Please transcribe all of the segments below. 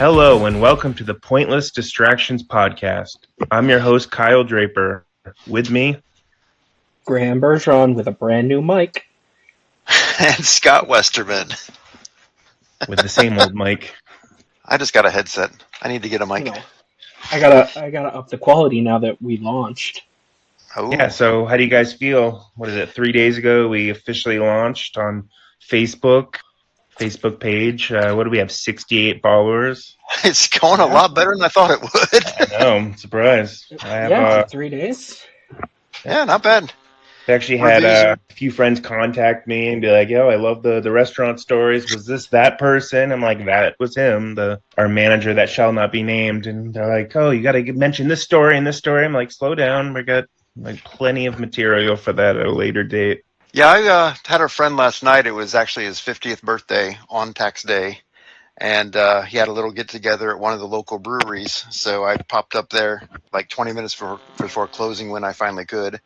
Hello and welcome to the Pointless Distractions Podcast. I'm your host, Kyle Draper. With me, Graham Bergeron with a brand new mic. And Scott Westerman. with the same old mic. I just got a headset. I need to get a mic. You know, I gotta up the quality now that we launched. Oh. Yeah, so how do you guys feel? What is it, 3 days ago we officially launched on Facebook page. What do we have, 68 followers? It's going a lot better than I thought it would. I know, I'm surprised. I have, Yeah, 3 days. Yeah, not bad. I actually had a few friends contact me and be like, yo, I love the restaurant stories. Was this that person? I'm like, that was him, our manager that shall not be named. And they're like, oh, you got to mention this story and this story. I'm like, slow down. We got like plenty of material for that at a later date. Yeah, I had a friend last night. It was actually his 50th birthday on tax day. And he had a little get-together at one of the local breweries. So I popped up there like 20 minutes before closing when I finally could.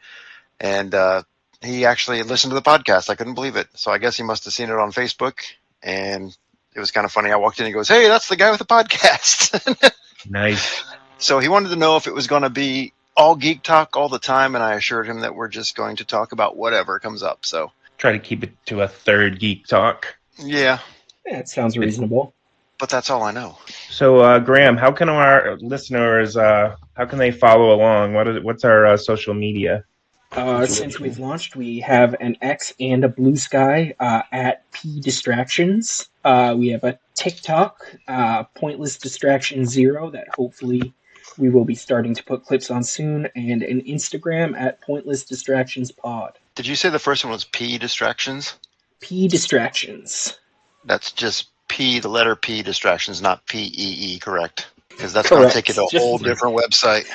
And he actually listened to the podcast. I couldn't believe it. So I guess he must have seen it on Facebook. And it was kind of funny. I walked in and he goes, hey, that's the guy with the podcast. Nice. So he wanted to know if it was going to be all geek talk all the time. And I assured him that we're just going to talk about whatever comes up. So Try to keep it to a third geek talk. yeah. Yeah, it sounds reasonable. But that's all I know. So, Graham, how can our listeners, how can they follow along? What's our social media? Since we've launched, we have an X and a Blue Sky at P Distractions. We have a TikTok, Pointless Distraction 0, that hopefully we will be starting to put clips on soon, and an Instagram at Pointless Distractions Pod. Did you say the first one was P Distractions? P Distractions. That's just P, the letter P Distractions, not PEE, correct? Because that's going to take you to a whole different website.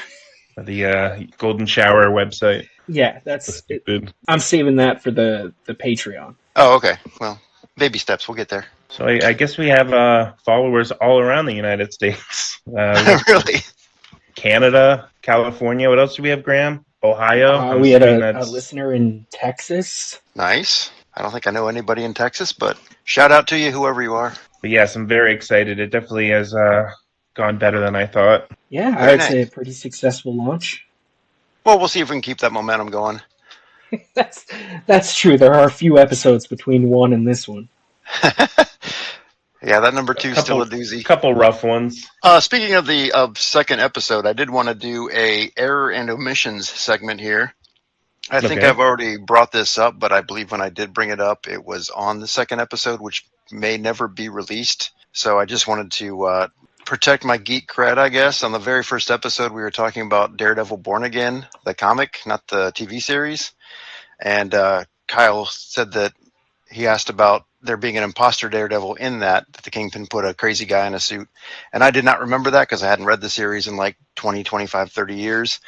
The Golden Shower website. Yeah, that's it. I'm saving that for the Patreon. Oh, okay. Well, baby steps. We'll get there. So I guess we have followers all around the United States. Really? Canada, California. What else do we have, Graham? Ohio. We had a listener in Texas. Nice. I don't think I know anybody in Texas, but shout out to you, whoever you are. But yes, I'm very excited. It definitely has gone better than I thought. Yeah, I would say a pretty successful launch. Well, we'll see if we can keep that momentum going. That's true. There are a few episodes between one and this one. Yeah, that number 2 is still a doozy. Couple rough ones. Speaking of the second episode, I did want to do a error and omissions segment here. I think I've already brought this up, but I believe when I did bring it up, it was on the second episode, which may never be released. So I just wanted to protect my geek cred, I guess. On the very first episode, we were talking about Daredevil Born Again, the comic, not the TV series. And Kyle said that he asked about there being an imposter Daredevil in that the Kingpin put a crazy guy in a suit. And I did not remember that because I hadn't read the series in like 20, 25, 30 years.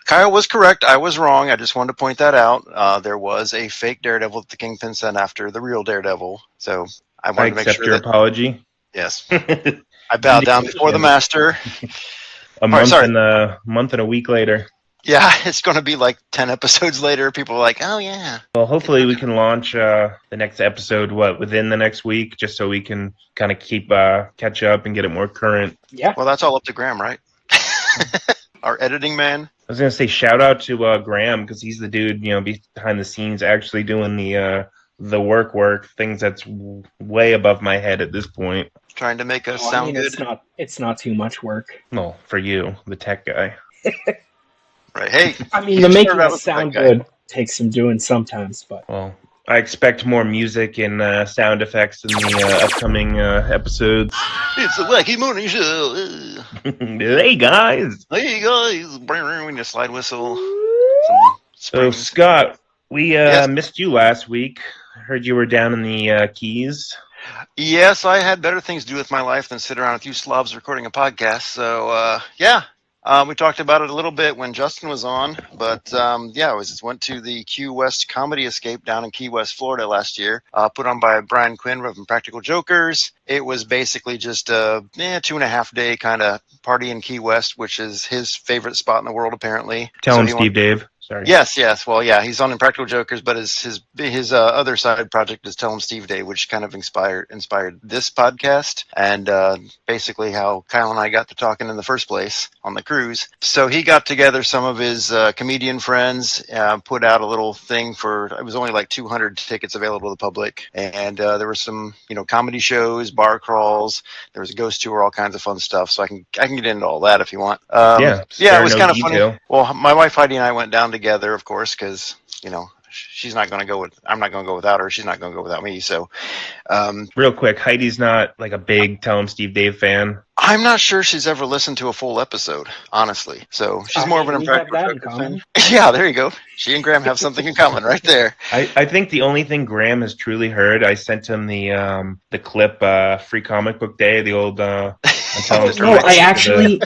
Kyle was correct. I was wrong. I just wanted to point that out. There was a fake Daredevil that the Kingpin sent after the real Daredevil. So I wanted to make sure your apology. Yes. I bowed down before the master. A month and a week later. Yeah, it's going to be like 10 episodes later. People are like, oh, yeah. Well, hopefully we can launch the next episode, within the next week, just so we can kind of catch up and get it more current. Yeah. Well, that's all up to Graham, right? Our editing man. I was going to say shout out to Graham because he's the dude, behind the scenes actually doing the work, things that's way above my head at this point. Trying to make us sound good. It's not too much work. Well, for you, the tech guy. Right. Hey. I mean, the making us sound good takes some doing sometimes, but. Well, I expect more music and sound effects in the upcoming episodes. It's the Wacky Morning Show. Hey, guys. Hey, guys. We need a slide whistle. So, Scott, we missed you last week. I heard you were down in the Keys. Yes, I had better things to do with my life than sit around with you slobs recording a podcast. So, yeah. We talked about it a little bit when Justin was on, but went to the QWest Comedy Escape down in Key West, Florida last year, put on by Brian Quinn from Practical Jokers. It was basically just a 2.5-day kind of party in Key West, which is his favorite spot in the world, apparently. Tell him, Steve Dave. Sorry. Yes. Well, yeah, he's on Impractical Jokers, but his other side project is Tell 'em Steve Day, which kind of inspired this podcast, and basically how Kyle and I got to talking in the first place on the cruise. So he got together some of his comedian friends, put out a little thing for, it was only like 200 tickets available to the public, and there were some comedy shows, bar crawls, there was a ghost tour, all kinds of fun stuff. So I can get into all that if you want. Yeah, It spare was no kind of funny. detail. Well, my wife Heidi and I went down together, of course, because she's not going to go with. I'm not going to go without her. She's not going to go without me. So, Real quick, Heidi's not like a big Tell 'em Steve Dave fan. I'm not sure she's ever listened to a full episode, honestly. So she's more of an we have Impractical that in Jokers common. fan. Yeah, there you go. She and Graham have something in common right there. I think the only thing Graham has truly heard, I sent him the clip, Free Comic Book Day, the old Tell 'em No, Steve.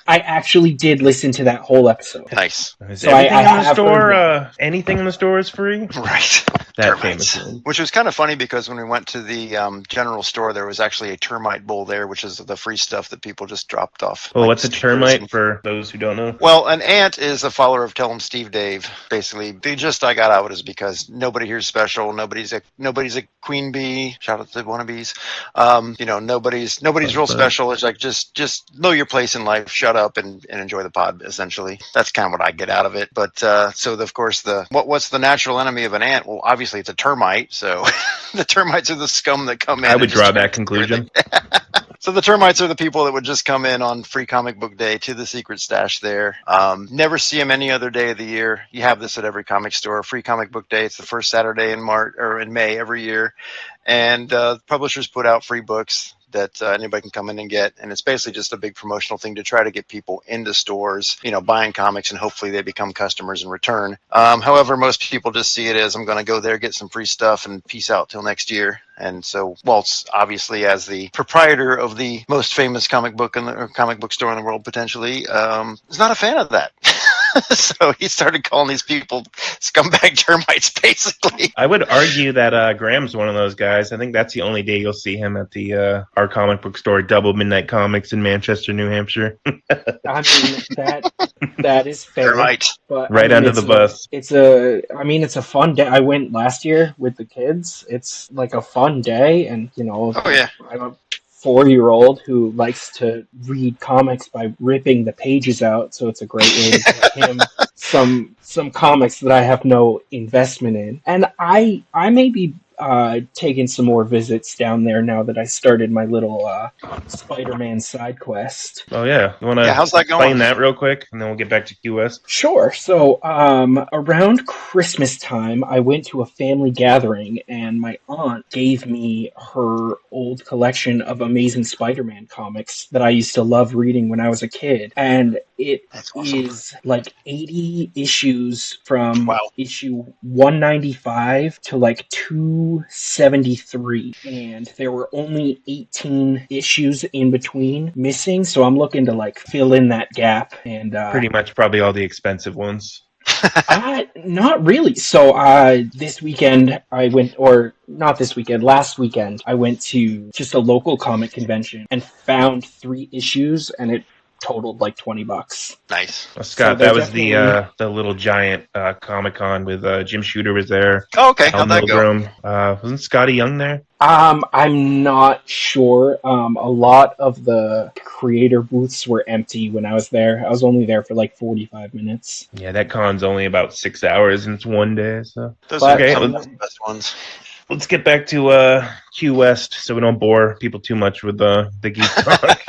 I actually did listen to that whole episode. Nice. Is So everything I in the have store? heard Anything in the store is free. Right. That Termites. famous one. Which was kind of funny because when we went to the general store, there was actually a termite bowl there, which is the free stuff that people just dropped off. Well, like what's a stickers termite and- for those who don't know? Well, an ant is a follower of Tell 'em Steve Dave. Basically, the gist I got out of it is because nobody here's special. Nobody's a queen bee. Shout out to wannabes. Nobody's real special. It's like just know your place in life. Shut up and enjoy the pod. Essentially, that's kind of what I get out of it. But of course, what's the natural enemy of an ant? Well, obviously it's a termite. So the termites are the scum that come in. I would draw that conclusion. So the termites are the people that would just come in on Free Comic Book Day to the secret stash there. Never see them any other day of the year. You have this at every comic store. Free Comic Book Day. It's the first Saturday in March or in May every year, and publishers put out free books that anybody can come in and get, and it's basically just a big promotional thing to try to get people into stores, buying comics, and hopefully they become customers in return. However, most people just see it as I'm going to go there, get some free stuff, and peace out till next year. And so Waltz, obviously, as the proprietor of the most famous comic book store in the world, potentially, is not a fan of that. So he started calling these people scumbag termites, basically. I would argue that Graham's one of those guys. I think that's the only day you'll see him at the our comic book store, Double Midnight Comics in Manchester, New Hampshire. I mean that is fair. Termite. But Right under the bus. It's a fun day. I went last year with the kids. It's like a fun day, and Oh yeah. I'm a 4-year-old who likes to read comics by ripping the pages out, so it's a great way to get him some comics that I have no investment in. And I may be taking some more visits down there now that I started my little Spider-Man side quest. Oh yeah, you want to how's that explain going? that real quick, and then we'll get back to QWest. Sure. So, around Christmas time, I went to a family gathering, and my aunt gave me her old collection of Amazing Spider-Man comics that I used to love reading when I was a kid. And it That's awesome. is like 80 issues from Wow. issue 195 to like 273. And there were only 18 issues in between missing, so I'm looking to like fill in that gap. And Pretty much, probably all the expensive ones. not really. So this weekend I went, or not this weekend, last weekend I went to just a local comic convention and found 3 issues, and it totaled like $20. Nice. Scott, So that was definitely- the little giant Comic Con with Jim Shooter was there. Oh, okay. Al How'd that go? Milgrom. Wasn't Scotty Young there? I'm not sure. A lot of the creator booths were empty when I was there. I was only there for like 45 minutes. Yeah, that con's only about 6 hours and it's one day. So Those But- are Okay, some of let's- the best ones. let's get back to QWest so we don't bore people too much with the geek talk.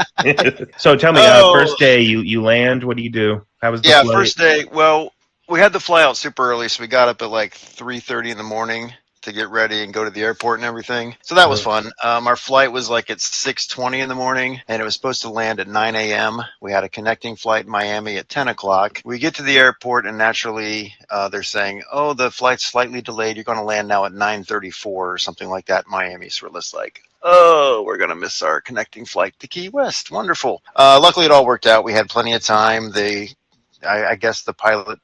So tell me, first day you land. What do you do? How was the Yeah, flight? first day. Well, we had to fly out super early, so we got up at like 3:30 in the morning to get ready and go to the airport and everything. So that was fun. Our flight was like at 6:20 in the morning, and it was supposed to land at 9 a.m. We had a connecting flight in Miami at 10 o'clock. We get to the airport, and naturally they're saying, oh, the flight's slightly delayed. You're going to land now at 9:34 or something like that in Miami. So we're just like, oh, we're going to miss our connecting flight to Key West. Wonderful. Luckily, it all worked out. We had plenty of time. I guess the pilot,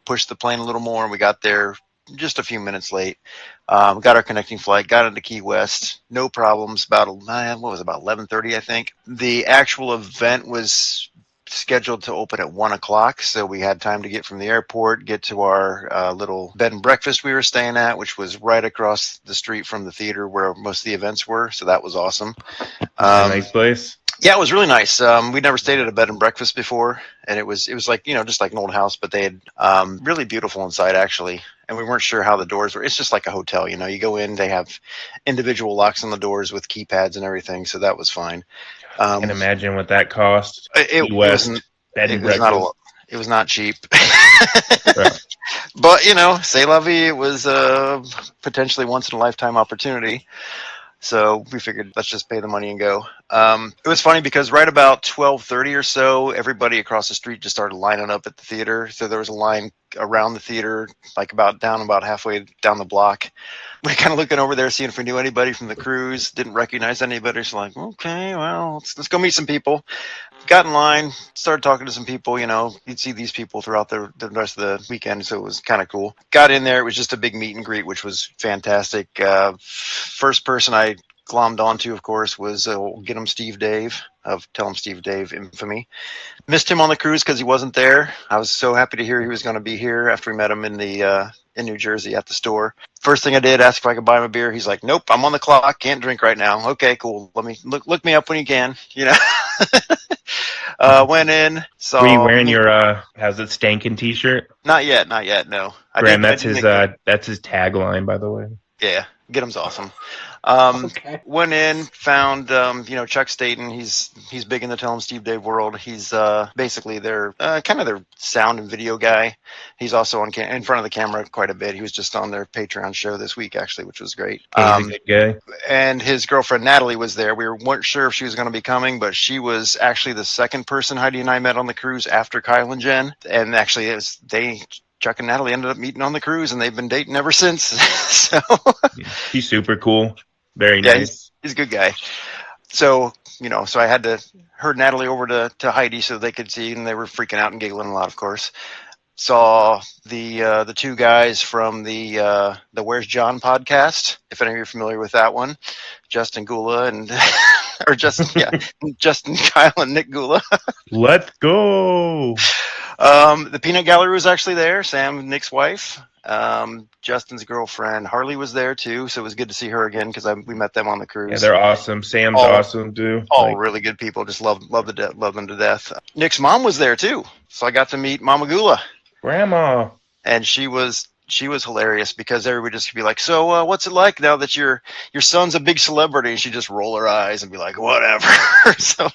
pushed the plane a little more, and we got there just a few minutes late. Got our connecting flight, got into Key West, no problems. About 11:30, I think. The actual event was scheduled to open at 1:00, so we had time to get from the airport, get to our little bed and breakfast we were staying at, which was right across the street from the theater where most of the events were. So that was awesome. Nice place. Yeah, it was really nice. We'd never stayed at a bed and breakfast before, and it was like, just like an old house, but they had really beautiful inside actually. And we weren't sure how the doors were. It's just like a hotel, you go in, they have individual locks on the doors with keypads and everything, so that was fine. I can imagine what that cost. It QWest bed and breakfast. It was not cheap. Right. But c'est la vie. It was potentially once in a lifetime opportunity. So we figured, let's just pay the money and go. It was funny because right about 12:30 or so, everybody across the street just started lining up at the theater. So there was a line around the theater, like about halfway down the block. We kind of looking over there, seeing if we knew anybody from the cruise. Didn't recognize anybody. So like, okay, well, let's go meet some people. Got in line, started talking to some people. You'd see these people throughout the rest of the weekend, so it was kind of cool. Got in there, it was just a big meet and greet, which was fantastic. First person I glommed onto, of course, was Get 'em Steve Dave of Tell 'em Steve Dave infamy. Missed him on the cruise because he wasn't there. I was so happy to hear he was going to be here after we met him in New Jersey at the store. First thing I did, asked if I could buy him a beer. He's like, "Nope, I'm on the clock, can't drink right now." Okay, cool. Let me look me up when you can. Went in, saw. Were you wearing your "How's it stankin'" T-shirt? Not yet. No. Graham, that's his tagline, by the way. Yeah, Get 'em's awesome. Okay. Went in, found Chuck Staten. He's big in the Tell 'em Steve Dave world. He's basically their kind of their sound and video guy. He's also in front of the camera quite a bit. He was just on their Patreon show this week actually, which was great. He's a good guy. And his girlfriend Natalie was there. We weren't sure if she was going to be coming, but she was actually the second person Heidi and I met on the cruise after Kyle and Jen. And actually, Chuck and Natalie ended up meeting on the cruise, and they've been dating ever since. So he's super cool. Very nice. He's a good guy. So, so I had to herd Natalie over to Heidi so they could see, and they were freaking out and giggling a lot, of course. Saw the two guys from the Where's John podcast, if any of you are familiar with that one. Justin Gula and Justin Kyle and Nick Gula. Let's go. The Peanut Gallery was actually there. Sam, Nick's wife. Justin's girlfriend Harley was there too, so it was good to see her again because we met them on the cruise. Yeah, they're awesome. Sam's awesome too. All really good people. Just love them to death. Nick's mom was there too, so I got to meet Mama Gula. Grandma. And she was hilarious because everybody just could be like, "So what's it like now that your son's a big celebrity?" And she'd just roll her eyes and be like, "Whatever." So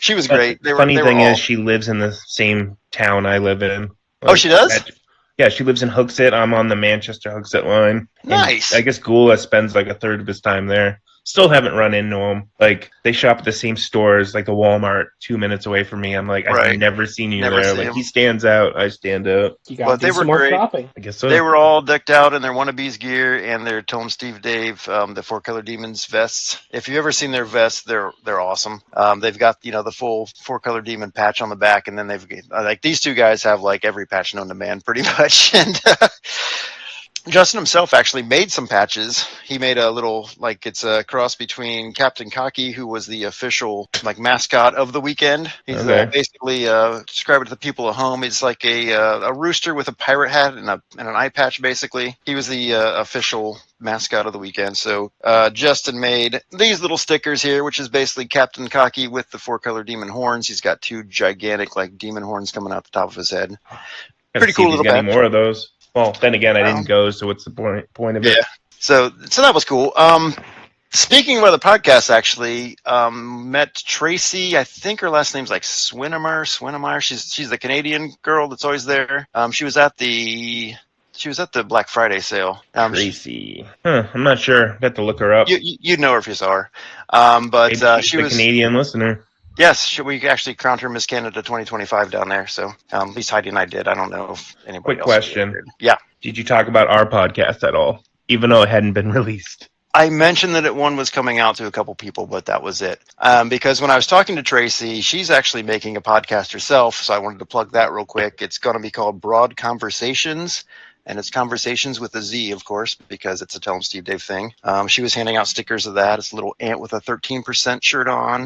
she was great. Funny thing is, she lives in the same town I live in. Oh, she does? Yeah, she lives in Hooksett. I'm on the Manchester-Hooksett line. Nice. And I guess Gula spends like a third of his time there. Still haven't run into him. Like, they shop at the same stores, like the Walmart 2 minutes away from me. I'm like, I've never seen you there. Like, he stands out. I stand out. But they were great. Shopping. I guess so. They were all decked out in their Wannabees gear and their Tell 'em Steve Dave, the Four Color Demons vests. If you've ever seen their vests, they're awesome. They've got, the full Four Color Demon patch on the back, and then they've like these two guys have like every patch known to man pretty much. And Justin himself actually made some patches. He made a little, like, it's a cross between Captain Cocky, who was the official, like, mascot of the weekend. He's basically, describe it to the people at home, it's like a rooster with a pirate hat and an eye patch, basically. He was the official mascot of the weekend. So Justin made these little stickers here, which is basically Captain Cocky with the four-color demon horns. He's got two gigantic, like, demon horns coming out the top of his head. Pretty cool little patch. More of those. Well, then again, I didn't go, so what's the point of it? Yeah. So that was cool. Speaking of other podcasts, actually, met Tracy. I think her last name's like Swinnemeyer. She's the Canadian girl that's always there. She was at the Black Friday sale. Tracy. I'm not sure. Got to look her up. You'd know her if you saw her. But she was a Canadian listener. Yes, we actually crowned her Miss Canada 2025 down there. So at least Heidi and I did. I don't know if anybody else. Quick question. Did. Yeah. Did you talk about our podcast at all, even though it hadn't been released? I mentioned that one was coming out to a couple people, but that was it. Because when I was talking to Tracy, she's actually making a podcast herself, so I wanted to plug that real quick. It's going to be called Broad Conversations, and it's Conversations with a Z, of course, because it's a Tell 'em Steve Dave thing. She was handing out stickers of that. It's a little ant with a 13% shirt on.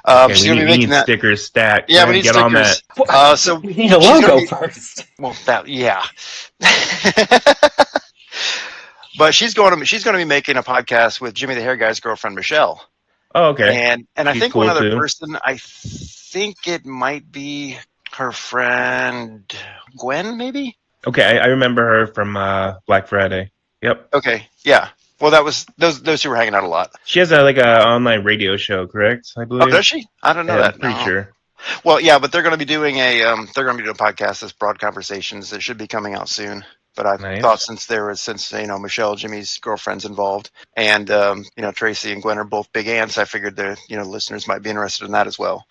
Okay, She's we going to be making need that. stickers stacked. Yeah, we Graham, need get on that. stickers. So we need a she's logo gonna be, first. well, that, yeah. But she's going to be making a podcast with Jimmy the Hair Guy's girlfriend Michelle, Oh, okay. and I She's think one cool other too. person. I think it might be her friend Gwen, maybe. Okay, I remember her from Black Friday. Yep. Okay, yeah. Well, that was those two were hanging out a lot. She has a online radio show, correct? I Oh, believe. does she? I don't know that. I'm pretty No. sure. Well, yeah, but they're going to be doing a podcast. This Broad Conversations. It should be coming out soon. But I Nice. thought since Michelle, Jimmy's girlfriend's involved, and Tracy and Gwen are both big ants, I figured the listeners might be interested in that as well.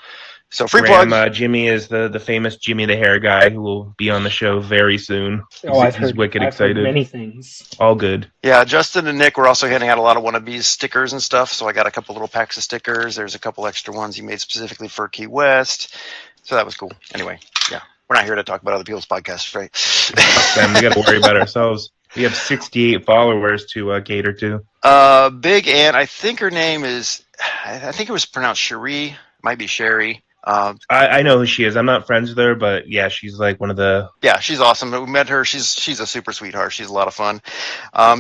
So free Graham, plug. Jimmy is the famous Jimmy the Hair Guy who will be on the show very soon. I've He's heard, wicked I've heard excited. many things. All good. Yeah, Justin and Nick were also handing out a lot of wannabes stickers and stuff. So I got a couple little packs of stickers. There's a couple extra ones he made specifically for QWest. So that was cool. Anyway, yeah, we're not here to talk about other people's podcasts, right? Then we got to worry about ourselves. We have 68 followers to cater to. Big Ant. I think her name is. I think it was pronounced Cherie. Might be Sherry. I know who she is. I'm not friends with her, but yeah, she's like one of the. Yeah, she's awesome. We met her. She's a super sweetheart. She's a lot of fun.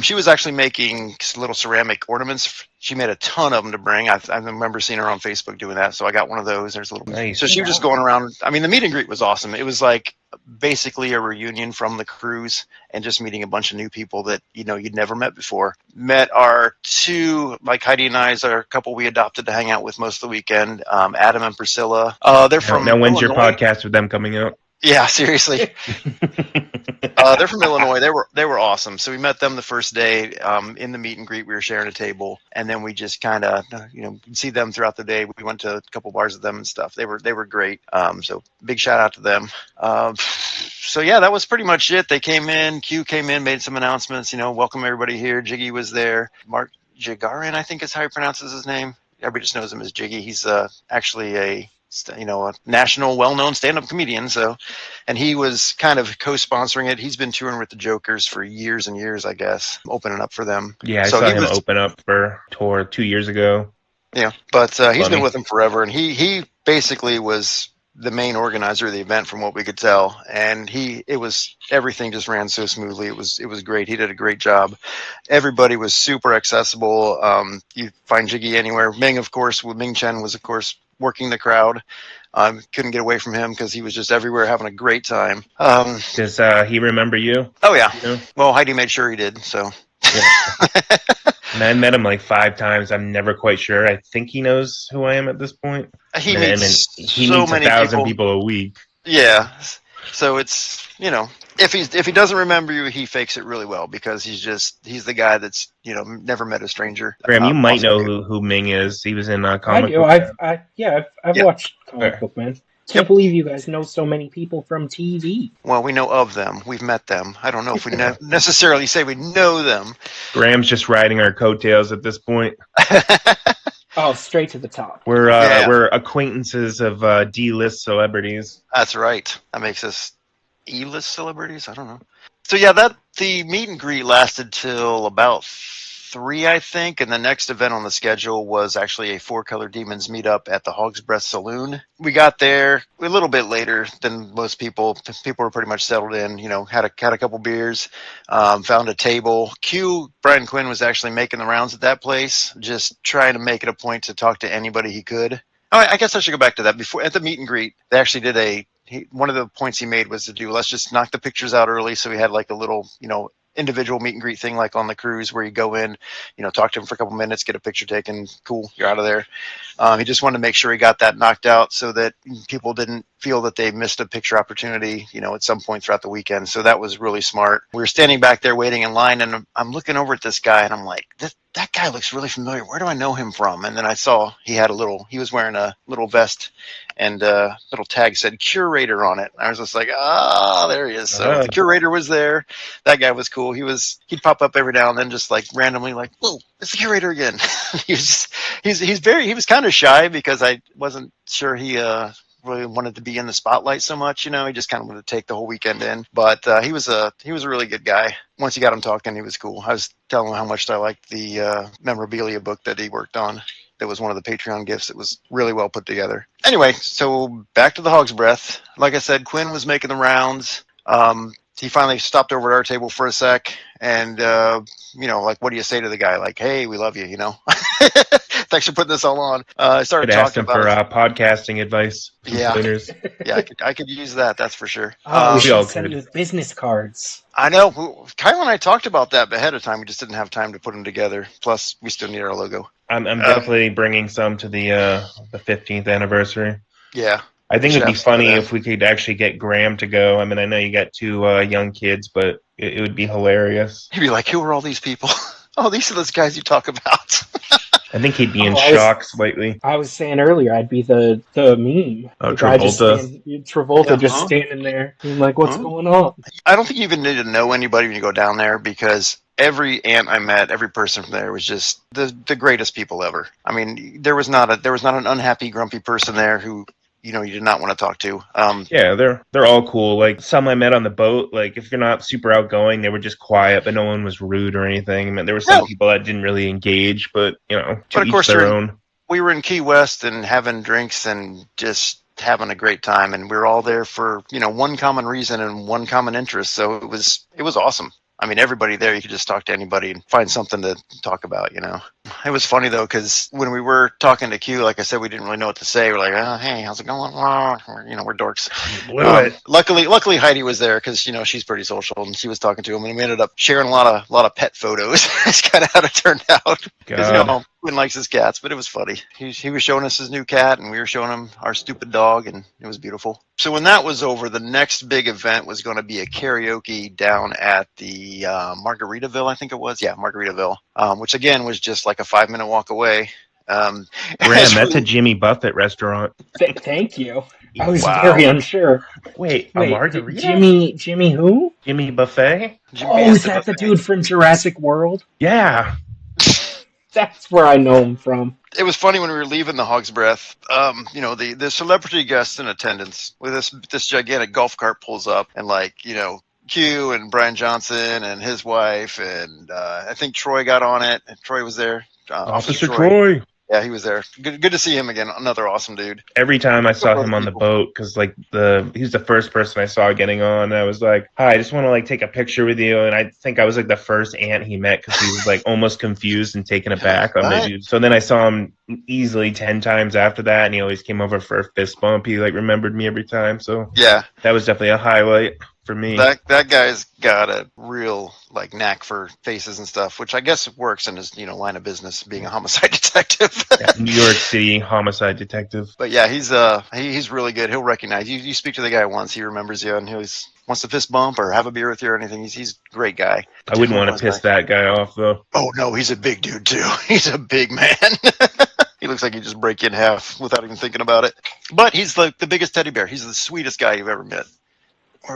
She was actually making little ceramic ornaments. She made a ton of them to bring. I remember seeing her on Facebook doing that, so I got one of those. There's a little. Nice. So she was just going around. I mean, the meet and greet was awesome. It was like basically a reunion from the cruise and just meeting a bunch of new people that you'd never met before. Met our two, like Heidi and I, are a couple we adopted to hang out with most of the weekend. Adam and Priscilla. They're from now when's your Illinois. podcast with them coming out? Yeah, seriously. They're from Illinois. They were awesome. So we met them the first day in the meet and greet. We were sharing a table, and then we just kind of see them throughout the day. We went to a couple bars with them and stuff. They were great. So big shout out to them. So yeah, that was pretty much it. They came in. Q came in, made some announcements. Welcome everybody here. Jiggy was there. Mark Jagarin, I think is how he pronounces his name. Everybody just knows him as Jiggy. He's actually a national well-known stand-up comedian. So, and he was kind of co-sponsoring it. He's been touring with the Jokers for years and years, I guess, opening up for them. Yeah, I saw him open up for tour 2 years ago. Yeah, but he's been with them forever, and he basically was the main organizer of the event, from what we could tell. And everything just ran so smoothly. It was great. He did a great job. Everybody was super accessible. You find Jiggy anywhere. Ming Chen was, of course, working the crowd. Couldn't get away from him because he was just everywhere having a great time. Does he remember you? Oh yeah. Well, Heidi made sure he did. So. Yeah. And I met him like 5 times. I'm never quite sure. I think he knows who I am at this point. He meets so many 1,000 people a week. Yeah. So it's if he doesn't remember you, he fakes it really well because he's the guy that's never met a stranger. Graham, you might know who Ming is. He was in Comic Book. I've watched Comic Book Man. Can't believe you guys know so many people from TV. Well, we know of them. We've met them. I don't know if we necessarily say we know them. Graham's just riding our coattails at this point. Oh, straight to the top. We're acquaintances of D-list celebrities. That's right. That makes us E-list celebrities. I don't know. So yeah, the meet and greet lasted till about 3, I think, and the next event on the schedule was actually a 4 Color Demons meetup at the Hog's Breath Saloon. We got there a little bit later than most people. People were pretty much settled in, had a couple beers, found a table. Brian Quinn was actually making the rounds at that place, just trying to make it a point to talk to anybody he could. Oh, I guess I should go back to that. Before, at the meet and greet, they actually did one of the points he made was to let's just knock the pictures out early. So we had like a little, individual meet and greet thing like on the cruise where you go in, talk to him for a couple minutes, get a picture taken, cool, you're out of there. He just wanted to make sure he got that knocked out so that people didn't feel that they missed a picture opportunity, at some point throughout the weekend. So that was really smart. We were standing back there waiting in line, and I'm looking over at this guy and I'm like, that guy looks really familiar. Where do I know him from? And then I saw he was wearing a little vest and a little tag said curator on it. I was just like, there he is. So the curator was there. That guy was cool. He'd pop up every now and then, just like randomly, like, whoa, it's the curator again. He was kind of shy because I wasn't sure he really wanted to be in the spotlight so much. He just kind of wanted to take the whole weekend in. But he was a really good guy. Once you got him talking, he was cool. I was telling him how much I liked the memorabilia book that he worked on. That was one of the Patreon gifts. It was really well put together. Anyway, so back to the Hog's Breath. Like I said, Quinn was making the rounds. He finally stopped over at our table for a sec, and like, what do you say to the guy? Like, hey, we love you. Thanks for putting this all on. I started Could ask talking him for about podcasting advice. Yeah. Pointers. Yeah, I could use that. That's for sure. Oh, we we should all send could. you with business cards. I know. Kyle and I talked about that ahead of time. We just didn't have time to put them together. Plus, we still need our logo. I'm definitely bringing some to the 15th anniversary. Yeah. I think should it'd be have some of funny that. if we could actually get Graham to go. I mean, I know you got two young kids, but it would be hilarious. He'd be like, who are all these people? Oh, these are those guys you talk about. I think he'd be in I shock slightly. I was saying earlier, I'd be the meme. Oh, The guy just Travolta. Travolta just Uh-huh. standing there, being like, "What's Huh? going on?" I don't think you even need to know anybody when you go down there, because every aunt I met, every person from there was just the greatest people ever. I mean, there was not an unhappy, grumpy person there who you did not want to talk to. Yeah, they're all cool. Like some I met on the boat, like if you're not super outgoing, they were just quiet, but no one was rude or anything. I mean, there were some No. people that didn't really engage, but to But of each course, their own. we were in QWest and having drinks and just having a great time, and we were all there for one common reason and one common interest. So it was awesome. I mean, everybody there, you could just talk to anybody and find something to talk about. It was funny though, because when we were talking to Q, like I said, we didn't really know what to say. We're like, oh, hey, how's it going? We're dorks. Blew it. Luckily Heidi was there, because she's pretty social, and she was talking to him, and we ended up sharing a lot of pet photos. That's kind of how it turned out. Because God. Quinn likes his cats, but it was funny. He was showing us his new cat, and we were showing him our stupid dog, and it was beautiful. So when that was over, the next big event was going to be a karaoke down at the Margaritaville, I think it was. Yeah, Margaritaville, which again was just like a 5-minute walk away. Graham, that's a Jimmy Buffett restaurant. Thank you. I was Wow. very unsure. Wait, a Wait, margarita? Jimmy who? Jimmy Buffet? Oh, is that the dude from Jurassic World? Yeah. That's where I know him from. It was funny when we were leaving the Hog's Breath. The celebrity guests in attendance with this gigantic golf cart pulls up, and Q and Brian Johnson and his wife, and I think Troy got on it, and Troy was there. Officer Troy. Yeah, he was there. Good to see him again. Another awesome dude. Every time I saw him on the boat, because he's the first person I saw getting on, I was like, "Hi, I just want to take a picture with you." And I think I was the first aunt he met, because he was almost confused and taken aback on the dude. So then I saw him easily 10 times after that, and he always came over for a fist bump. He remembered me every time. So Yeah, that was definitely a highlight for me. that guy's got a real knack for faces and stuff, which I guess works in his line of business, being a homicide detective. Yeah, New York City homicide detective. But yeah, he's really good. He'll recognize you. You speak to the guy once, he remembers you, and he always wants to fist bump or have a beer with you or anything. He's a great guy. I wouldn't want to piss that guy off though. Oh no, he's a big dude too. He's a big man. He looks like he'd just break you in half without even thinking about it. But he's the biggest teddy bear. He's the sweetest guy you've ever met.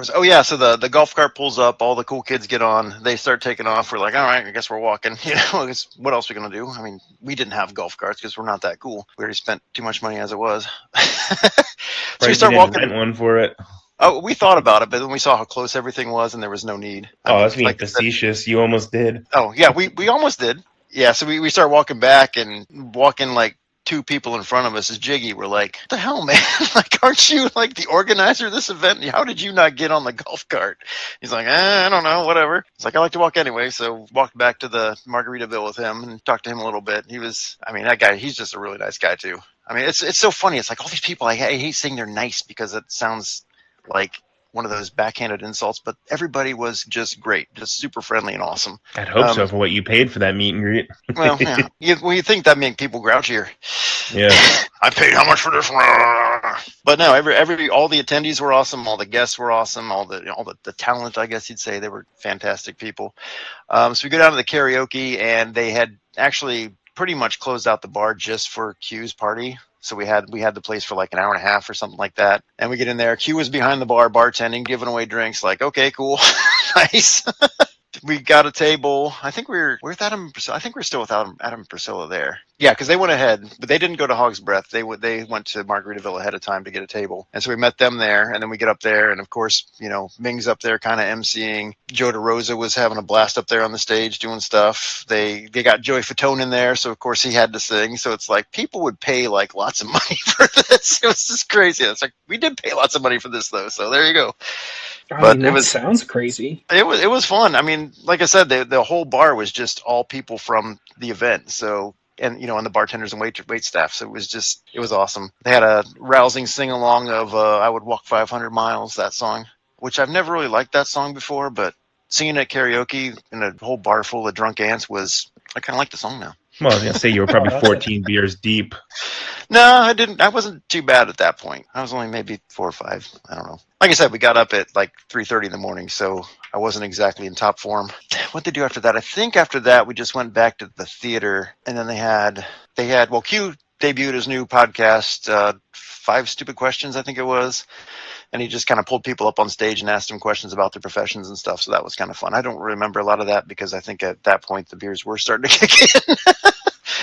So the golf cart pulls up, all the cool kids get on, they start taking off. We're like, all right, I guess we're walking. What else are we gonna do? I mean, we didn't have golf carts because we're not that cool. We already spent too much money as it was. So we start walking. Rent one for it. Oh, we thought about it, but then we saw how close everything was, and there was no need. That's being facetious. You almost did. Oh yeah, we almost did. Yeah, so we start walking back, and walking 2 people in front of us is Jiggy. We're like, what the hell, man? Aren't you the organizer of this event? How did you not get on the golf cart? He's like, I don't know, whatever. He's like, I like to walk anyway. So walked back to the Margaritaville with him and talked to him a little bit. That guy, he's just a really nice guy too. I mean, it's so funny. It's all these people, I hate saying they're nice because it sounds like one of those backhanded insults, but everybody was just great, just super friendly and awesome. I'd hope so for what you paid for that meet and greet. Well, yeah. You think that make people grouchier? Yeah. I paid how much for this? But no, all the attendees were awesome, all the guests were awesome, all the talent, I guess you'd say, they were fantastic people. So we go down to the karaoke, and they had actually pretty much closed out the bar just for Q's party. So we had the place for an hour and a half or something like that. And we get in there. Q was behind the bar bartending, giving away drinks. Okay, cool. Nice. we got a table. I think we're with Adam. I think we're still with Adam and Priscilla there. Yeah, because they went ahead, but they didn't go to Hog's Breath. They went to Margaritaville ahead of time to get a table, and so we met them there. And then we get up there, and of course, Ming's up there, kind of emceeing. Joe DeRosa was having a blast up there on the stage doing stuff. They got Joey Fatone in there, so of course he had to sing. So it's like people would pay like lots of money for this. It was just crazy. It's like we did pay lots of money for this though. So there you go. I mean, that sounds crazy. It was fun. I mean, like I said, the whole bar was just all people from the event. So, and the bartenders and wait staff. So it was awesome. They had a rousing sing along of "I Would Walk 500 Miles," that song, which I've never really liked that song before, but singing at karaoke in a whole bar full of drunk ants I kind of like the song now. Well, I was gonna say you were probably 14 beers deep. No, I didn't. I wasn't too bad at that point. I was only maybe 4 or 5. I don't know. Like I said, we got up at like 3:30 in the morning, so I wasn't exactly in top form. What did they do after that? I think after that we just went back to the theater, and then they had Q debuted his new podcast, 5 Stupid Questions, I think it was. And he just kind of pulled people up on stage and asked them questions about their professions and stuff. So that was kind of fun. I don't remember a lot of that because I think at that point the beers were starting to kick in.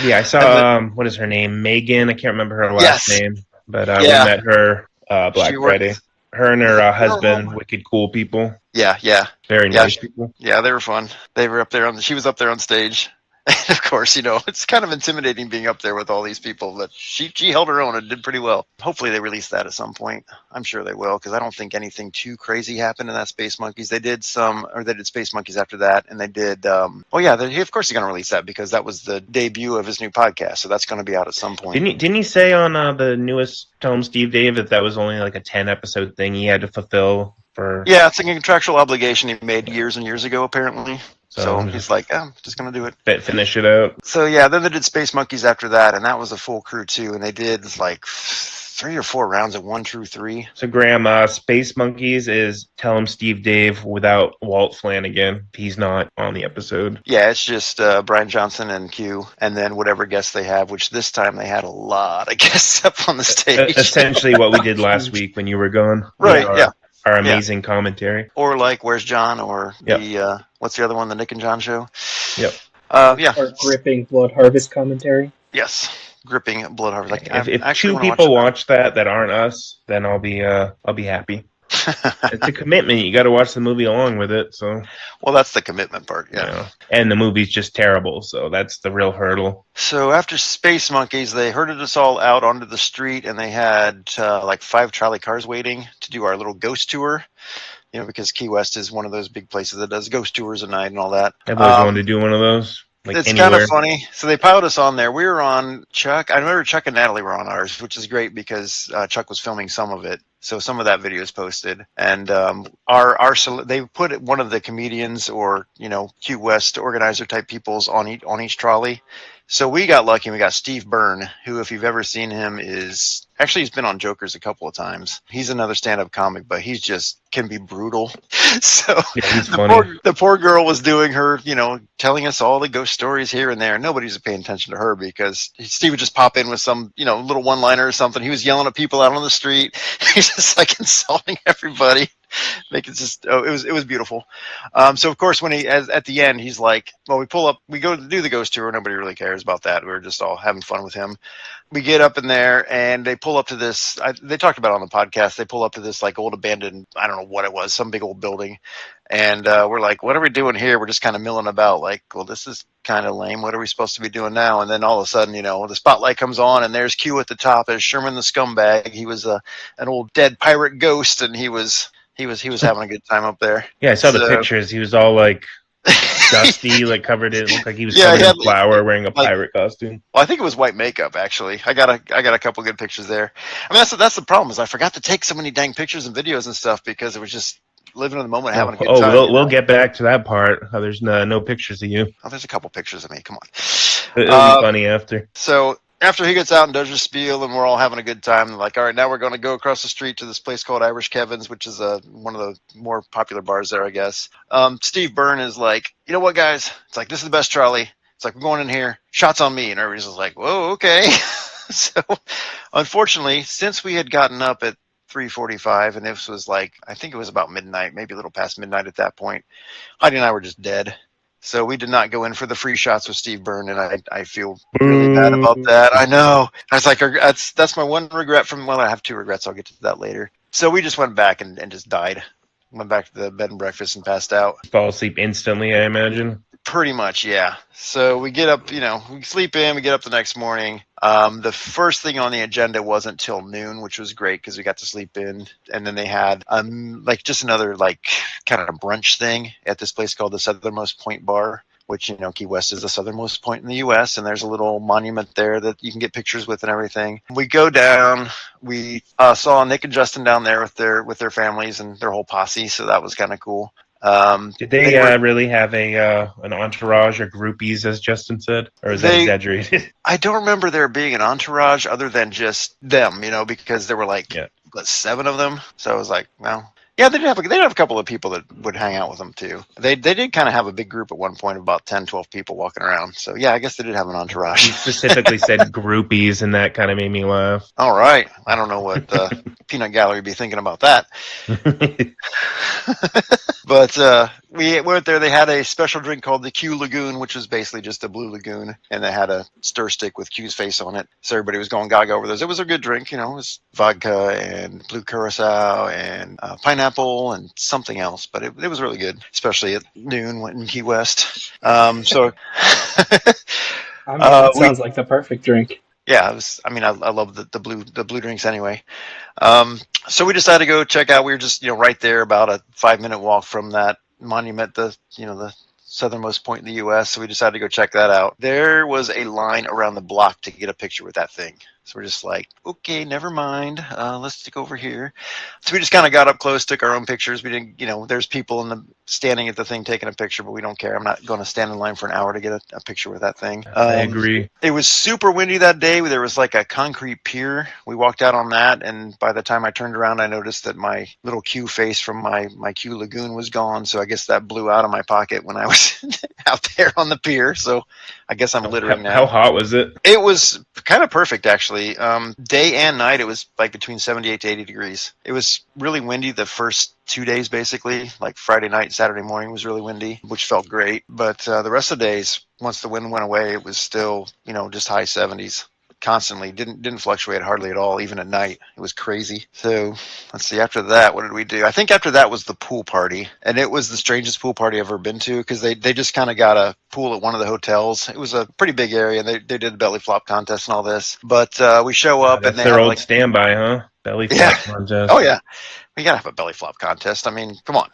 Yeah, I saw, what is her name? Megan. I can't remember her last name. But we met her Black Friday. Her and her husband, wicked cool people. Yeah. Very nice people. Yeah, they were fun. They were up there she was up there on stage. And of course, it's kind of intimidating being up there with all these people, but she held her own and did pretty well. Hopefully they release that at some point. I'm sure they will, because I don't think anything too crazy happened in that Space Monkeys. They did Space Monkeys after that, and they did, of course they're going to release that, because that was the debut of his new podcast, so that's going to be out at some point. Didn't he say on the newest Tell 'em Steve Dave that was only like a 10-episode thing he had to fulfill for... Yeah, it's like a contractual obligation he made years and years ago, apparently. So he's like, I'm just going to do it. Finish it out. So, yeah, then they did Space Monkeys after that, and that was a full crew, too. And they did, like, 3 or 4 rounds of 1 through 3. So, Graham, Space Monkeys is Tell 'em Steve Dave without Walt Flanagan. He's not on the episode. Yeah, it's just Brian Johnson and Q, and then whatever guests they have, which this time they had a lot of guests up on the stage. Essentially what we did last week when you were gone. Right, yeah. Our amazing commentary. Or like Where's John, or the what's the other one, the Nick and John show? Yep. Or Gripping Blood Harvest commentary. Yes, Gripping Blood Harvest. Like, if 2 people watch that aren't us, then I'll be happy. It's a commitment. You got to watch the movie along with it. So. Well, that's the commitment part. Yeah. And the movie's just terrible, so that's the real hurdle. So after Space Monkeys, they herded us all out onto the street, and they had like 5 trolley cars waiting to do our little ghost tour. Because QWest is one of those big places that does ghost tours at night and all that. I've always wanted to do one of those. Like it's anywhere. Kind of funny. So they piled us on there. We were on Chuck. I remember Chuck and Natalie were on ours, which is great because Chuck was filming some of it. So some of that video is posted. And they put one of the comedians or, QWest organizer type peoples on each trolley. So we got lucky and we got Steve Byrne, who, if you've ever seen him, he's been on Jokers a couple of times. He's another stand-up comic, but he's just can be brutal. So the poor girl was doing her, telling us all the ghost stories here and there. Nobody's paying attention to her because Steve would just pop in with some, little one-liner or something. He was yelling at people out on the street. He's just like insulting everybody. It was beautiful. So of course, when at the end, he's like, well, we go to do the ghost tour. Nobody really cares about that. We were just all having fun with him. We get up in there and they pull up to this, they talked about it on the podcast. They pull up to this like old abandoned, I don't know what it was, some big old building. And we're like, what are we doing here? We're just kind of milling about like, well, this is kind of lame. What are we supposed to be doing now? And then all of a sudden, the spotlight comes on and there's Q at the top as Sherman the Scumbag. He was an old dead pirate ghost, and he was having a good time up there. Yeah, I saw the pictures. He was all like dusty, like covered in. It looked like he was covered in flour, wearing a pirate costume. Well, I think it was white makeup. Actually, I got a couple good pictures there. I mean, that's the problem is I forgot to take so many dang pictures and videos and stuff because it was just living in the moment, having a good time. We'll get back to that part. There's no pictures of you. Oh, there's a couple pictures of me. Come on. It'll be funny after. So after he gets out and does his spiel and we're all having a good time, they're like, all right, now we're going to go across the street to this place called Irish Kevin's, which is one of the more popular bars there, I guess. Steve Byrne is like, you know what, guys? It's like, this is the best trolley. It's like, we're going in here. Shots on me. And everybody's just like, whoa, okay. So unfortunately, since we had gotten up at 3:45, and this was like, I think it was about midnight, maybe a little past midnight at that point. Heidi and I were just dead. So we did not go in for the free shots with Steve Byrne, and I feel really bad about that. I know. I was like, that's my one regret from, well, I have two regrets. I'll get to that later. So we just went back and just died. Went back to the bed and breakfast and passed out. Fall asleep instantly, I imagine. Pretty much, yeah. So we get up, we sleep in, we get up the next morning. The first thing on the agenda wasn't till noon, which was great because we got to sleep in. And then they had like just another like kind of brunch thing at this place called the Southernmost Point Bar, which, Key West is the southernmost point in the U.S., and there's a little monument there that you can get pictures with and everything. We go down. We saw Nick and Justin down there with their families and their whole posse, so that was kind of cool. Did they really have an entourage or groupies, as Justin said, or is that exaggerated? I don't remember there being an entourage other than just them, because there were like 7 of them. So I was like, well. Yeah, they'd have a couple of people that would hang out with them too. They did kind of have a big group at one point of about 10, 12 people walking around. So yeah, I guess they did have an entourage. You specifically said groupies, and that kind of made me laugh. All right. I don't know what Peanut Gallery would be thinking about that. But we went there. They had a special drink called the Q Lagoon, which was basically just a blue lagoon, and they had a stir stick with Q's face on it. So everybody was going gaga over those. It was a good drink, it was vodka and blue curacao and pineapple and something else, but it was really good, especially at noon in Key West. So that sounds like the perfect drink. Yeah, I love the blue drinks anyway. So we decided to go check out. We were just right there, about a 5-minute walk from that monument, the southernmost point in the U.S. So we decided to go check that out. There was a line around the block to get a picture with that thing. So we're just like, okay, never mind. Let's stick over here. So we just kind of got up close, took our own pictures. We didn't, there's people standing at the thing taking a picture, but we don't care. I'm not going to stand in line for an hour to get a picture with that thing. I agree. It was super windy that day. There was like a concrete pier. We walked out on that, and by the time I turned around, I noticed that my little Q face from my Q Lagoon was gone. So I guess that blew out of my pocket when I was out there on the pier. So I guess I'm littering now. How hot was it? It was kind of perfect, actually. Day and night, it was like between 78 to 80 degrees. It was really windy the first 2 days, basically. Like Friday night, Saturday morning was really windy, which felt great. But the rest of the days, once the wind went away, it was still, just high 70s. Constantly didn't fluctuate hardly at all, even at night. It was crazy. So let's see, after that, what did we do? I think after that was the pool party, and it was the strangest pool party I've ever been to, because they just kind of got a pool at one of the hotels. It was a pretty big area, and they did a belly flop contest and all this. But we show up, and they their have old standby, huh? Belly flop contest. Oh yeah, we gotta have a belly flop contest. I mean, come on.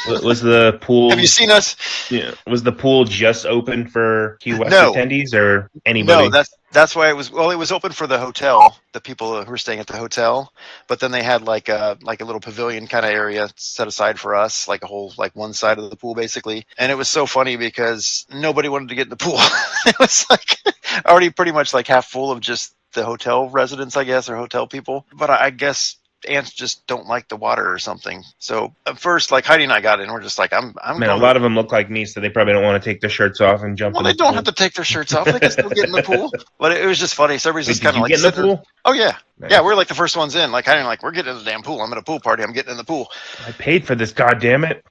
Was the pool? Have you seen us? Yeah. Was the pool just open for Key West attendees or anybody? No, that's why it was. Well, it was open for the hotel, the people who were staying at the hotel. But then they had like a little pavilion kind of area set aside for us, like a whole one side of the pool basically. And it was so funny because nobody wanted to get in the pool. It was like already pretty much like half full of just the hotel residents, I guess, or hotel people. But I guess ants just don't like the water or something. So at first, like Heidi and I got in, we're just like, I'm. Man, a lot of them look like me, so they probably don't want to take their shirts off and jump. Well, they don't have to take their shirts off; they can still get in the pool. But it was just funny. So everybody's just kind of like, get in the pool? Oh yeah, nice. Yeah. We're like the first ones in. Like Heidi and like, we're getting in the damn pool. I'm at a pool party. I'm getting in the pool. I paid for this, goddammit.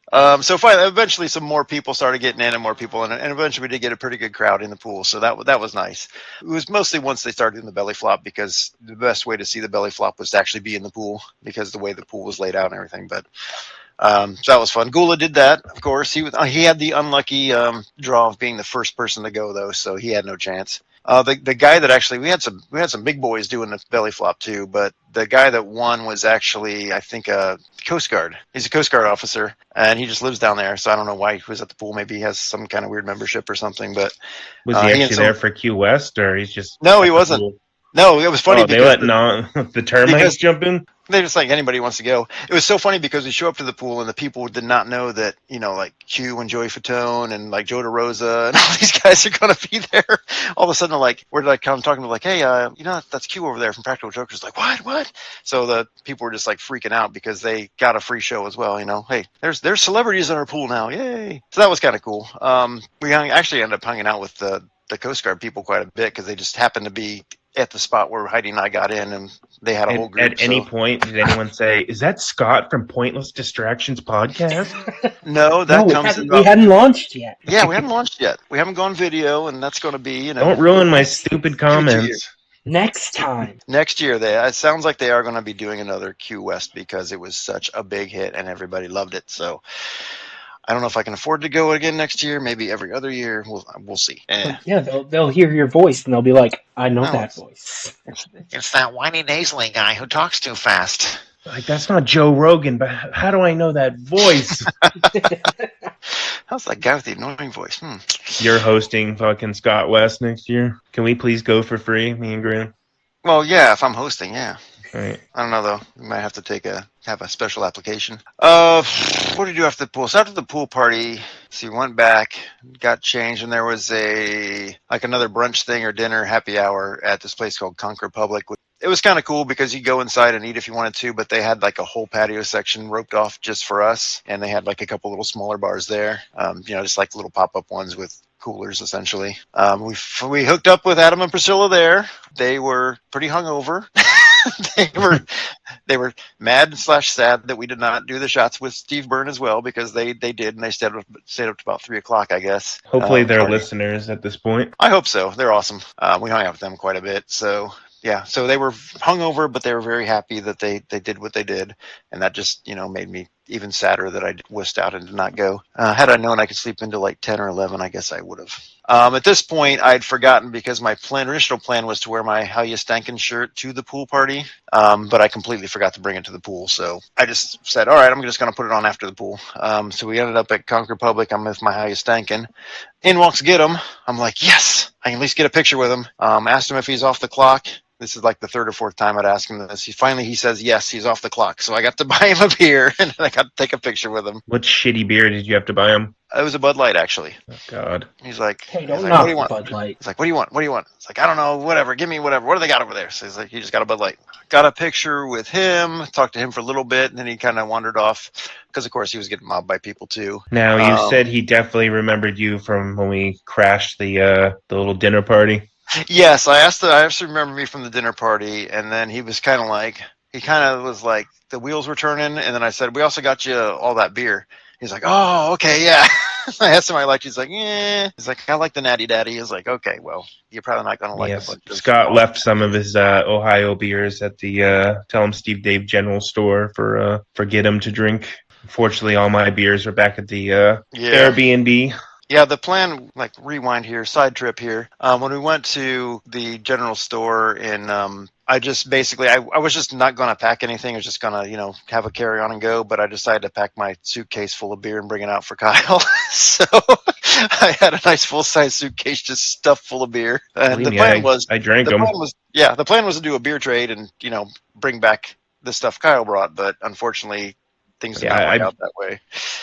So finally, eventually, some more people started getting in, and more people, and eventually, we did get a pretty good crowd in the pool. So that was nice. It was mostly once they started doing the belly flop, because the best way to see the belly flop was to actually be in the pool, because the way the pool was laid out and everything. But so that was fun. Gula did that, of course. He had the unlucky draw of being the first person to go, though, so he had no chance. The guy that actually we had some big boys doing the belly flop too, but the guy that won was actually, I think, a Coast Guard. He's a Coast Guard officer, and he just lives down there. So I don't know why he was at the pool. Maybe he has some kind of weird membership or something. But was he actually there for QWest, or he's just? No, he wasn't. No, it was funny because they let the termites jump in. They just like anybody wants to go. It was so funny because we show up to the pool and the people did not know that, like Q and Joey Fatone and like Joe DeRosa and all these guys are going to be there. All of a sudden, we're like kind of talking to like, hey, that's Q over there from Practical Jokers. Like, what? So the people were just like freaking out because they got a free show as well. Hey, there's celebrities in our pool now. Yay. So that was kind of cool. We actually ended up hanging out with the Coast Guard people quite a bit because they just happened to be at the spot where Heidi and I got in, and they had a whole group. At any point, did anyone say, "Is that Scott from Pointless Distractions podcast"? No, No, that comes in we hadn't launched yet. Yeah, we haven't launched yet. We haven't gone video, and that's going to be, Don't ruin my stupid comments. Next time. Next year, it sounds like they are going to be doing another QWest because it was such a big hit and everybody loved it. So I don't know if I can afford to go again next year. Maybe every other year. We'll see. Yeah, they'll hear your voice and they'll be like, "I know that voice." It's that whiny nasally guy who talks too fast. Like, that's not Joe Rogan, but how do I know that voice? How's that guy with the annoying voice? You're hosting fucking Scott West next year. Can we please go for free, me and Graham? Well, yeah, if I'm hosting, yeah. All right. I don't know though. We might have to have a special application. What did you do after the pool? So after the pool party, so you went back, got changed, and there was another brunch thing or dinner happy hour at this place called Conch Republic. It was kind of cool because you go inside and eat if you wanted to, but they had like a whole patio section roped off just for us, and they had like a couple little smaller bars there. Just like little pop-up ones with coolers essentially. We hooked up with Adam and Priscilla there. They were pretty hungover. they were mad / sad that we did not do the shots with Steve Byrne as well, because they did, and they stayed up to about 3:00, I guess. Hopefully they're listeners at this point. I hope so. They're awesome. We hung out with them quite a bit, so yeah. So they were hungover, but they were very happy that they did what they did, and that just made me even sadder that I wussed out and did not go. Had I known I could sleep into like 10 or 11, I guess I would have. At this point, I'd forgotten because my original plan was to wear my How You Stankin' shirt to the pool party, but I completely forgot to bring it to the pool. So I just said, all right, I'm just going to put it on after the pool. So we ended up at Conch Republic. I'm with my How You Stankin'. In walks Get-em. I'm like, yes, I can at least get a picture with him. Asked him if he's off the clock. This is like the third or fourth time I'd ask him this. He says, yes, he's off the clock. So I got to buy him a beer, and I got to take a picture with him. What shitty beer did you have to buy him? It was a Bud Light, actually. Oh, God. He's like, hey, don't knock what do you want? Bud Light. He's like, what do you want? What do you want? It's like, I don't know, whatever. Give me whatever. What do they got over there? So he's like, you just got a Bud Light. Got a picture with him, talked to him for a little bit, and then he kind of wandered off because, of course, he was getting mobbed by people, too. Now, you said he definitely remembered you from when we crashed the little dinner party. Yes, I actually remember me from the dinner party, and then he was kind of was like, the wheels were turning, and then I said, we also got you all that beer. He's like, oh, okay, yeah. I asked him I liked. He's like, yeah. He's like, I like the Natty Daddy. He's like, okay, well, you're probably not going to like it. Scott left some of his Ohio beers at the Tell 'em Steve Dave General Store for Get 'em to drink. Unfortunately, all my beers are back at the Airbnb. Yeah, the plan, like, rewind here, side trip here. When we went to the general store I just basically, I was just not going to pack anything. I was just going to, have a carry-on and go. But I decided to pack my suitcase full of beer and bring it out for Kyle. So I had a nice full-size suitcase just stuffed full of beer. And the plan was, I drank them. The plan was to do a beer trade and, bring back the stuff Kyle brought. But unfortunately, things did not work out that way.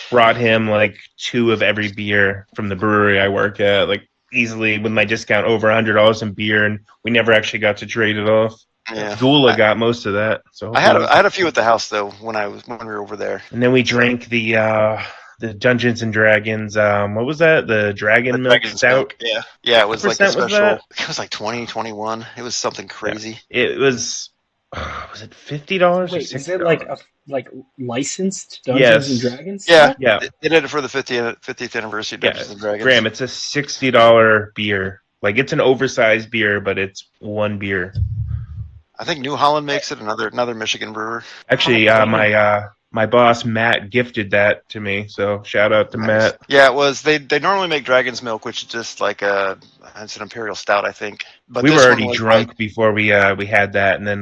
Brought him like 2 of every beer from the brewery I work at, like easily with my discount over $100 in beer, and we never actually got to trade it off. Yeah, Gula got most of that. So I had a few at the house though when we were over there. And then we drank the Dungeons and Dragons. What was that? The Dragon Milk Stout. Yeah. It was like a special. It was like 20, 21. It was something crazy. Yeah. It was. Was it $50? Wait, is it like licensed Dungeons and Dragons? Yeah. They did it for the 50th anniversary of Dungeons and Dragons. Graham, it's a $60 beer. Like, it's an oversized beer, but it's one beer. I think New Holland makes it. Another Michigan brewer. Actually, my boss Matt gifted that to me, so shout out to Matt. Yeah, it was. They normally make Dragon's Milk, which is just like it's an imperial stout, I think. But we were already drunk before we had that, and then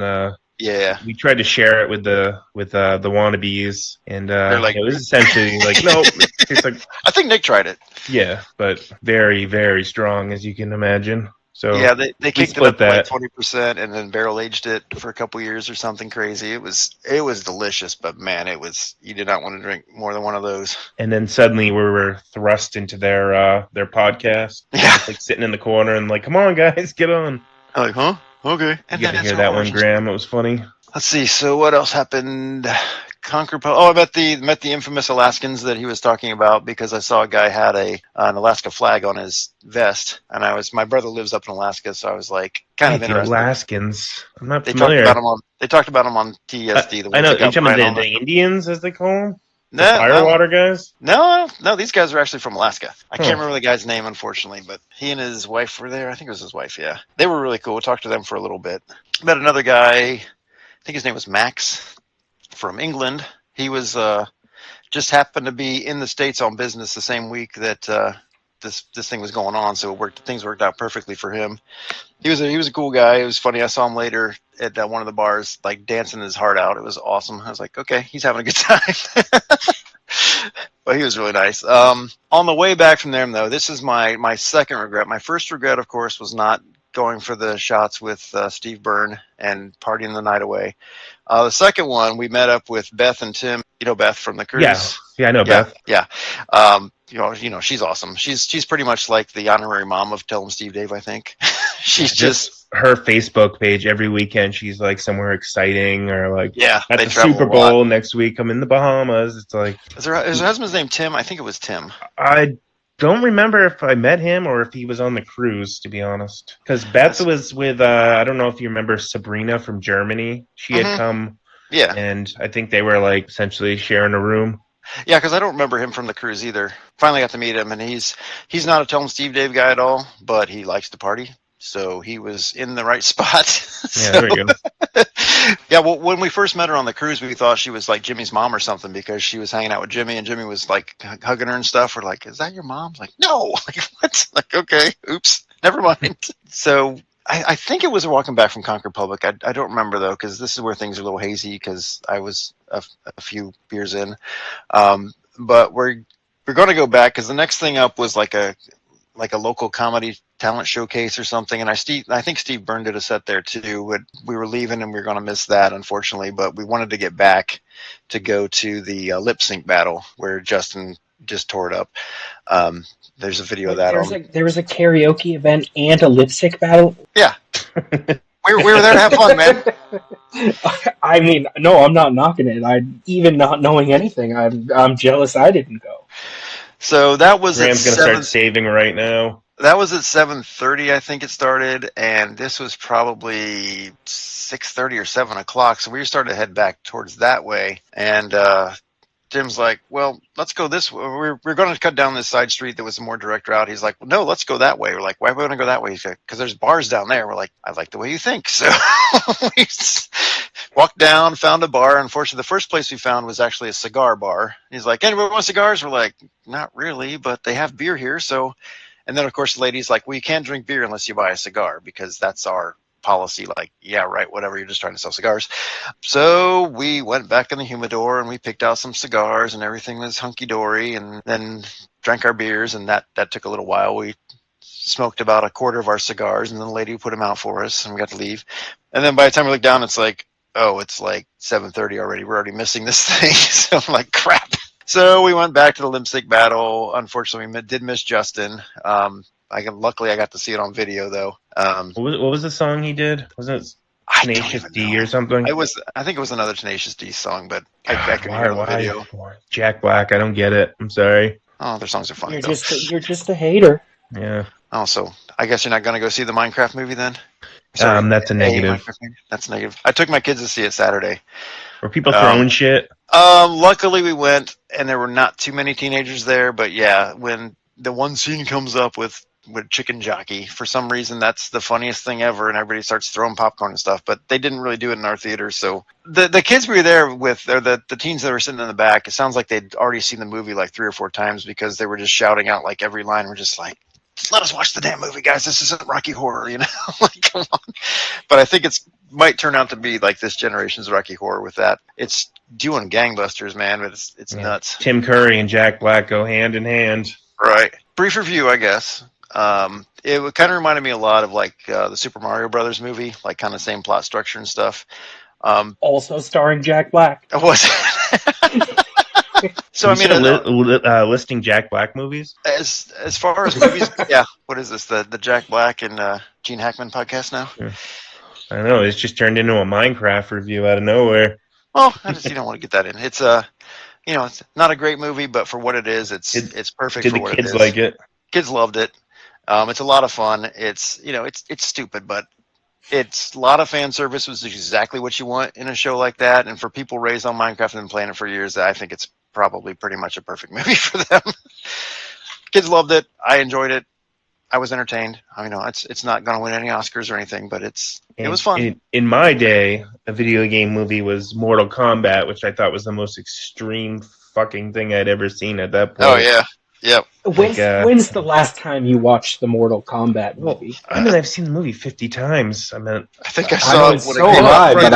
we tried to share it with the wannabes, and it was essentially like no. It's like I think Nick tried it. Yeah, but very, very strong, as you can imagine. So yeah, they kicked it up to like 20% and then barrel aged it for a couple years or something crazy. It was delicious, but man, you did not want to drink more than one of those. And then suddenly we were thrust into their podcast. Yeah, like sitting in the corner and like, come on guys, get on. I'm like, huh? Okay. You got to hear that one, Graham. It was funny. Let's see. So what else happened? I met the infamous Alaskans that he was talking about because I saw a guy had an Alaska flag on his vest, and my brother lives up in Alaska, so I was like kind Wait, of the interested. Alaskans. I'm not They talked familiar. about him on TSD, the I ones know. that You're got talking about Brian on. the Indians, as they call them? The No, no, firewater guys? no. These guys are actually from Alaska. I can't Huh. remember the guy's name, unfortunately, but he and his wife were there. I think it was his wife. Yeah, they were really cool. We talked to them for a little bit. Met another guy. I think his name was Max from England. He was just happened to be in the States on business the same week that this thing was going on, so things worked out perfectly for him. He was a cool guy. It was funny. I saw him later at one of the bars, like dancing his heart out. It was awesome. I was like, okay, he's having a good time. But he was really nice. On the way back from there, though, this is my second regret. My first regret, of course, was not going for the shots with Steve Byrne and partying the night away. The second one, we met up with Beth and Tim. You know Beth from the Yeah. cruise. Yeah, I know Yeah, Beth. yeah. She's awesome. She's pretty much like the honorary mom of Tell 'em Steve Dave, I think. She's Just her Facebook page every weekend. She's like somewhere exciting, or like yeah. at They the travel Super a lot. Bowl next week. I'm in the Bahamas. It's like Is her husband's name Tim? I think it was Tim. I don't remember if I met him or if he was on the cruise, to be honest. Because Beth That's, was with I don't know if you remember Sabrina from Germany. She had come, yeah, and I think they were like essentially sharing a room. yeah. Because I don't remember him from the cruise either. Finally got to meet him, and he's not a Tell 'em Steve Dave guy at all, but he likes to party. So he was in the right spot. Yeah, So there we go. yeah, well, when we first met her on the cruise, we thought she was like Jimmy's mom or something because she was hanging out with Jimmy, and Jimmy was like hugging her and stuff. We're like, "Is that your mom?" Like, no. Like, what? Like, okay, oops, never mind. So I think it was walking back from Concord Public. I don't remember though, because this is where things are a little hazy because I was a few beers in. But we're going to go back because the next thing up was like a local comedy talent showcase or something. And I think Steve Byrne did a set there too. But we were leaving and we were going to miss that, unfortunately. But we wanted to get back to go to the lip sync battle where Justin just tore it up. There's a video of that There was a karaoke event and a lip sync battle. Yeah. We were there to have fun, man. I mean, no, I'm not knocking it. Even not knowing anything, I'm jealous I didn't go. So that was Graham's gonna start saving right now. That was at 7:30, I think it started, and this was probably 6:30 or 7 o'clock. So we were starting to head back towards that way, and Tim's like, "Well, let's go this way. We're going to cut down this side street that was a more direct route." He's like, well, "No, let's go that way." We're like, "Why are we going to go that way?" He's like, "Because there's bars down there." We're like, "I like the way you think." So we walked down, found a bar. Unfortunately, the first place we found was actually a cigar bar. He's like, "Anybody want cigars?" We're like, "Not really, but they have beer here." So, and then of course the lady's like, "Well, you can't drink beer unless you buy a cigar because that's our policy." Like, yeah, right, whatever, you're just trying to sell cigars. So we went back in the humidor and we picked out some cigars and everything was hunky-dory, and then drank our beers, and that took a little while. We smoked about a quarter of our cigars, and then the lady put them out for us, and we got to leave. And then by the time we looked down, it's like, oh, it's like 7:30 already. We're already missing this thing. So I'm like, crap. So we went back to the lip sync battle. Unfortunately, we did miss Justin. Luckily, I got to see it on video though. What was the song he did? Wasn't it I don't Tenacious even D know. or something? I think it was another Tenacious D song, but I couldn't hear it on the video. Jack Black, I don't get it. I'm sorry. Oh, their songs are funny You're though. you're just a hater. Yeah. Oh, so I guess you're not going to go see the Minecraft movie then? Sorry, That's a negative. That's negative. I took my kids to see it Saturday. Were people throwing shit? Luckily we went, and there were not too many teenagers there. But yeah, when the one scene comes up with Chicken Jockey, for some reason that's the funniest thing ever, and everybody starts throwing popcorn and stuff. But they didn't really do it in our theater. So the kids we were there with, or the teens that were sitting in the back, it sounds like they'd already seen the movie like 3 or 4 times because they were just shouting out like every line. We're just like, let us watch the damn movie, guys. This isn't Rocky Horror, you know? Like, come on. But I think might turn out to be like this generation's Rocky Horror with that. It's doing gangbusters, man, but it's nuts. Tim Curry and Jack Black go hand in hand. Right. Brief review, I guess. It kind of reminded me a lot of like the Super Mario Brothers movie, like kind of same plot structure and stuff. Also starring Jack Black. Was so I mean, listing Jack Black movies. As far as movies, yeah. What is this? The Jack Black and Gene Hackman podcast now? I don't know. It's just turned into a Minecraft review out of nowhere. Well, you don't want to get that in. It's it's not a great movie, but for what it is, it's perfect Did for the what it kids is. like it? Kids loved it. It's a lot of fun. It's it's stupid, but it's a lot of fan service, was exactly what you want in a show like that. And for people raised on Minecraft and been playing it for years, I think it's probably pretty much a perfect movie for them. Kids loved it. I enjoyed it. I was entertained. I mean, it's not going to win any Oscars or anything, but it was fun. In my day, a video game movie was Mortal Kombat, which I thought was the most extreme fucking thing I'd ever seen at that point. Oh yeah, yep. When's the last time you watched the Mortal Kombat movie? I mean, I've seen the movie 50 times. I mean, I think I saw it when it came out. But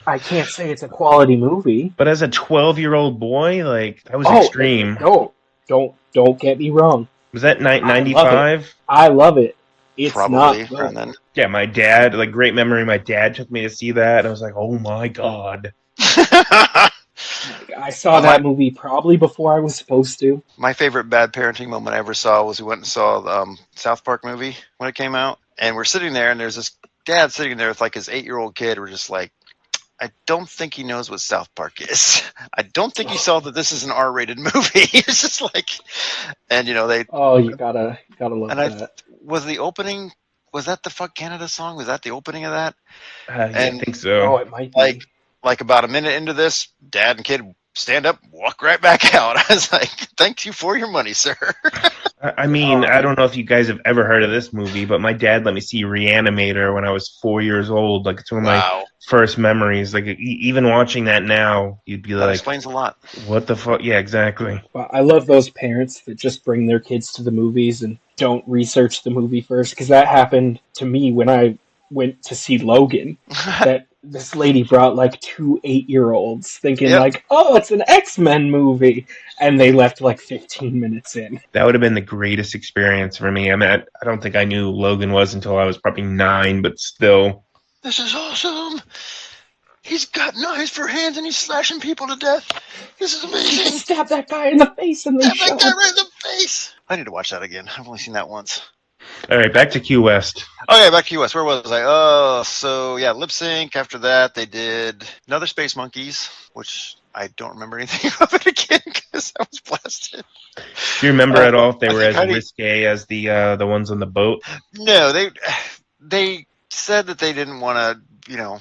I can't say it's a quality movie. But as a 12-year-old boy, like, that was extreme. No, don't get me wrong. Was that 95? I love it. It's probably not around then. Yeah, my dad, like, great memory. My dad took me to see that, and I was like, oh my god. I saw that movie probably before I was supposed to. My favorite bad parenting moment I ever saw was we went and saw the South Park movie when it came out, and we're sitting there, and there's this dad sitting there with like his 8-year-old kid. We're just like, I don't think he knows what South Park is. I don't think he saw that this is an R-rated movie. It's just like, and they. Oh, you gotta love that. Was that the Fuck Canada song? Was that the opening of that? I think so. Oh, it might be. Like about a minute into this, dad and kid stand up, walk right back out. I was like, thank you for your money, sir. I mean, I don't know if you guys have ever heard of this movie, but my dad let me see Reanimator when I was 4 years old. Like, it's one of my first memories. Like, even watching that now, you'd be that like, explains a lot. What the fuck? Yeah, exactly. Well, I love those parents that just bring their kids to the movies and don't research the movie first, because that happened to me when I went to see Logan. That this lady brought like 2 8-year-olds thinking like, oh, it's an X-Men movie, and they left like 15 minutes in. That would have been the greatest experience for me. I mean, I don't think I knew Logan was until I was probably 9, but still. This is awesome. He's got knives for hands and he's slashing people to death. This is amazing. Stab that guy in the face and then stab that guy right in the face. I need to watch that again. I've only seen that once. All right, back to QWest. Okay, back to QWest. Where was I? Oh, so yeah, Lip Sync. After that, they did another Space Monkeys, which I don't remember anything of it again because I was blasted. Do you remember at all if they were as risque as the ones on the boat? No, they said that they didn't want to,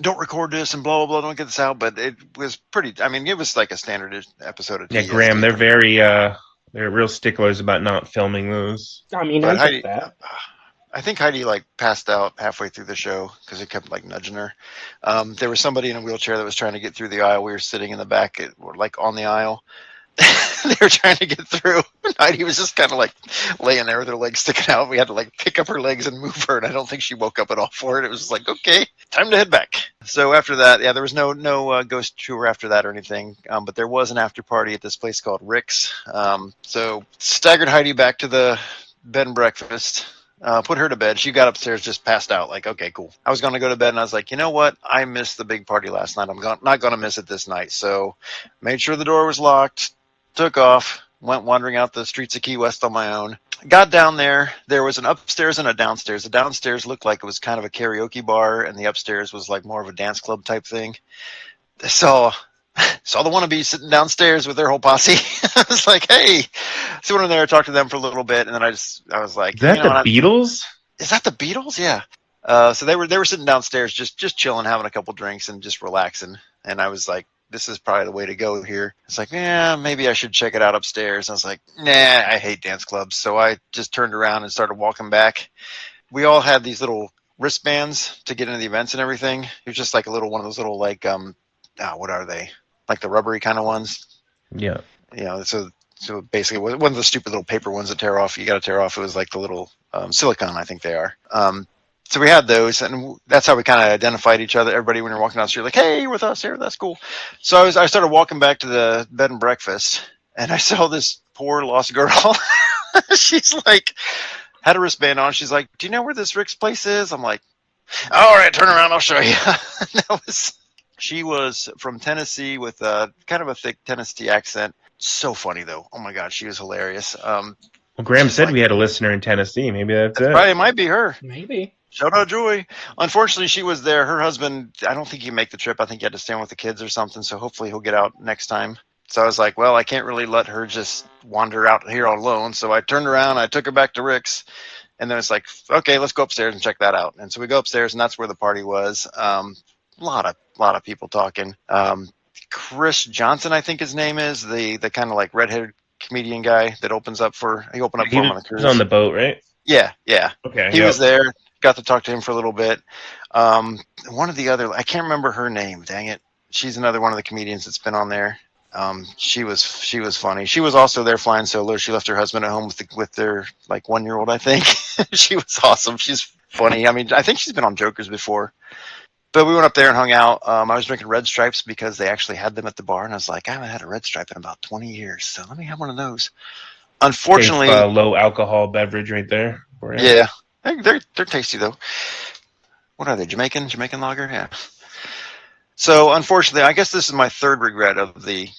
don't record this and blah blah blah, don't get this out. But it was pretty. I mean, it was like a standard episode of TSD. Yeah, Graham, they're very they're real sticklers about not filming those. I mean, I get that. I think Heidi passed out halfway through the show because it kept nudging her. There was somebody in a wheelchair that was trying to get through the aisle. We were sitting in the back, on the aisle. They were trying to get through. And Heidi was just kind of laying there with her legs sticking out. We had to pick up her legs and move her, and I don't think she woke up at all for it. It was just like, okay, time to head back. So after that, yeah, there was no ghost tour after that or anything, but there was an after party at this place called Rick's. So staggered Heidi back to the bed and breakfast. Put her to bed. She got upstairs, just passed out. Okay, cool. I was going to go to bed, and I was like, you know what? I missed the big party last night. I'm not going to miss it this night. So made sure the door was locked, took off, went wandering out the streets of QWest on my own. Got down there. There was an upstairs and a downstairs. The downstairs looked like it was kind of a karaoke bar, and the upstairs was more of a dance club type thing. Saw the wannabes sitting downstairs with their whole posse. I was like, hey. So went in there, talked to them for a little bit, and then I was like, is that the Beatles? Is that the Beatles? Yeah. So they were sitting downstairs, just chilling, having a couple drinks and just relaxing. And I was like, this is probably the way to go here. It's like, yeah, maybe I should check it out upstairs. I was like, nah, I hate dance clubs. So I just turned around and started walking back. We all had these little wristbands to get into the events and everything. It was just a little one of those little what are they? The rubbery kind of ones. Yeah. So basically, one of the stupid little paper ones that tear off. You got to tear off. It was the little silicone, I think they are. So we had those, and that's how we kind of identified each other. Everybody, when you're walking down the street, hey, you're with us here. That's cool. So I started walking back to the bed and breakfast, and I saw this poor lost girl. She's had a wristband on. She's like, do you know where this Rick's place is? I'm like, all right, turn around. I'll show you. She was from Tennessee with kind of a thick Tennessee accent. So funny, though. Oh, my God. She was hilarious. Well, Graham said we had a listener in Tennessee. Maybe that's it. Probably might be her. Maybe. Shout out Joy. Unfortunately, she was there. Her husband, I don't think he make the trip. I think he had to stay with the kids or something. So hopefully he'll get out next time. So I was like, well, I can't really let her just wander out here all alone. So I turned around, I took her back to Rick's, and then it's like, okay, let's go upstairs and check that out. And so we go upstairs, and that's where the party was. A lot of people talking. Chris Johnson, I think his name is, the kind of like redheaded comedian guy that opened up for him on the was cruise. on the boat, right? Yeah. Okay. He was there. Got to talk to him for a little bit. One of the other, I can't remember her name. Dang it. She's another one of the comedians that's been on there. She was funny. She was also there flying solo. She left her husband at home with their like 1-year-old, I think. She was awesome. She's funny. I mean, I think she's been on Jokers before. But we went up there and hung out. I was drinking Red Stripes because they actually had them at the bar, and I was like, I haven't had a Red Stripe in about 20 years, so let me have one of those. Unfortunately, low alcohol beverage right there. Yeah, they're tasty though. What are they? Jamaican lager? Yeah. So unfortunately, I guess this is my third regret of the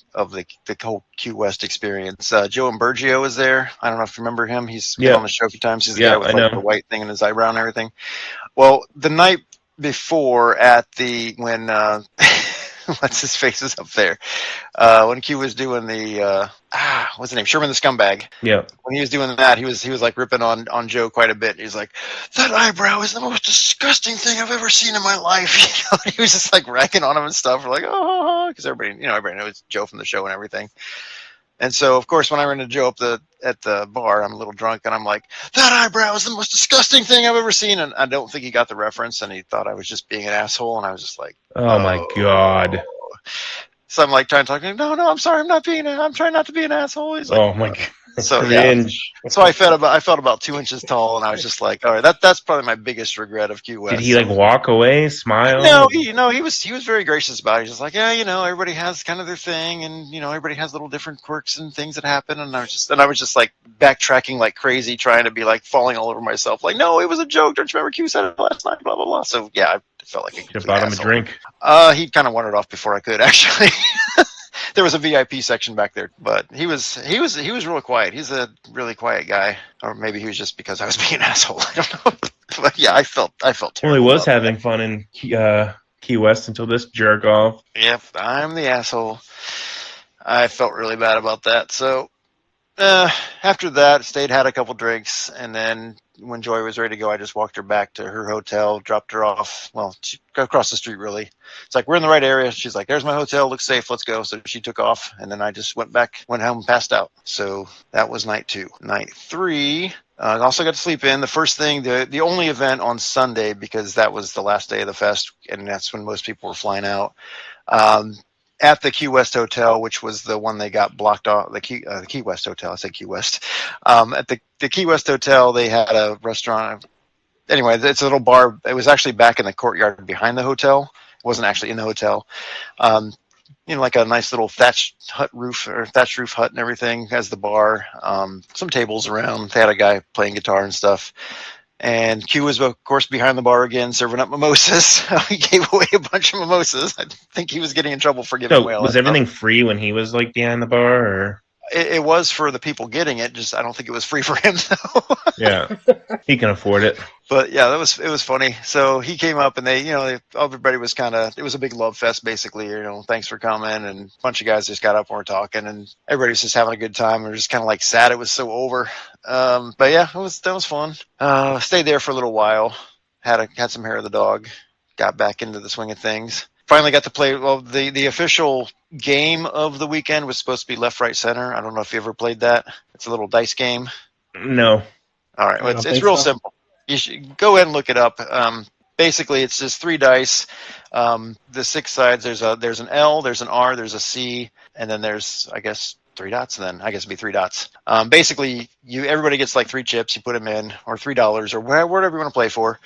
whole QWest experience. Joe Imburgio is there. I don't know if you remember him. He's been on the show a few times. He's the guy with like the white thing in his eyebrow and everything. Well, the night before when what's his face is up there, when Q was doing the what's his name, Sherman the Scumbag. Yeah. When he was doing that, he was like ripping on Joe quite a bit. He's like, that eyebrow is the most disgusting thing I've ever seen in my life. He was just like ragging on him and stuff. We're like, oh, because everybody knows Joe from the show and everything. And so, of course, when I ran into Joe at the bar, I'm a little drunk, and I'm like, that eyebrow is the most disgusting thing I've ever seen. And I don't think he got the reference, and he thought I was just being an asshole. And I was just like, oh my God. So I'm like trying to talk to him. No, I'm sorry. I'm trying not to be an asshole. He's like, oh my God. So cringe. Yeah. So I felt about 2 inches tall, and I was just like, all right, that's probably my biggest regret of QWest. Did he like walk away, smile? No, he was very gracious about it. He's just like, yeah, everybody has kind of their thing, and everybody has little different quirks and things that happen. And I was just like backtracking like crazy, trying to be like falling all over myself. Like, no, it was a joke. Don't you remember Q said it last night? Blah blah blah. So yeah, I felt like a bought him a drink. He kind of wandered off before I could actually. There was a VIP section back there, but he was really quiet. He's a really quiet guy, or maybe he was just because I was being an asshole. I don't know. But yeah, I felt terrible. Well, he was having fun in QWest until this jerk off. Yep, I'm the asshole. I felt really bad about that. So after that, stayed, had a couple drinks, and then when Joy was ready to go, I just walked her back to her hotel, dropped her off. Well, she got across the street, really. It's like, we're in the right area. She's like, there's my hotel. Looks safe. Let's go. So she took off, and then I just went home and passed out. So that was night 2. Night 3, I also got to sleep in. The first thing, the only event on Sunday, because that was the last day of the fest, and that's when most people were flying out. At the QWest Hotel, which was the one they got blocked off, the QWest Hotel. I said QWest. At the QWest Hotel, they had a restaurant. Anyway, it's a little bar. It was actually back in the courtyard behind the hotel. It wasn't actually in the hotel. Like a nice little thatched roof hut and everything as the bar. Some tables around. They had a guy playing guitar and stuff. And Q was, of course, behind the bar again, serving up mimosas. He gave away a bunch of mimosas. I think he was getting in trouble for giving away all that. Was everything free when he was like behind the bar, or? It was for the people getting it. Just I don't think it was free for him though. Yeah, he can afford it. But yeah, it was funny. So he came up, and everybody was it was a big love fest basically. Thanks for coming, and a bunch of guys just got up and were talking, and everybody was just having a good time. We were just kind of like sad it was so over. But yeah, that was fun. Stayed there for a little while. Had some hair of the dog. Got back into the swing of things. Finally got to play. Well, the official game of the weekend was supposed to be left, right, center. I don't know if you ever played that. It's a little dice game. No. All right. Well, it's real simple. You should go ahead and look it up. Basically, it's just 3 dice. The 6 sides. There's an L. There's an R. There's a C, and then there's, I guess, 3 dots. And then I guess it'd be 3 dots. Basically, everybody gets like 3 chips. You put them in, or $3, or whatever you want to play for.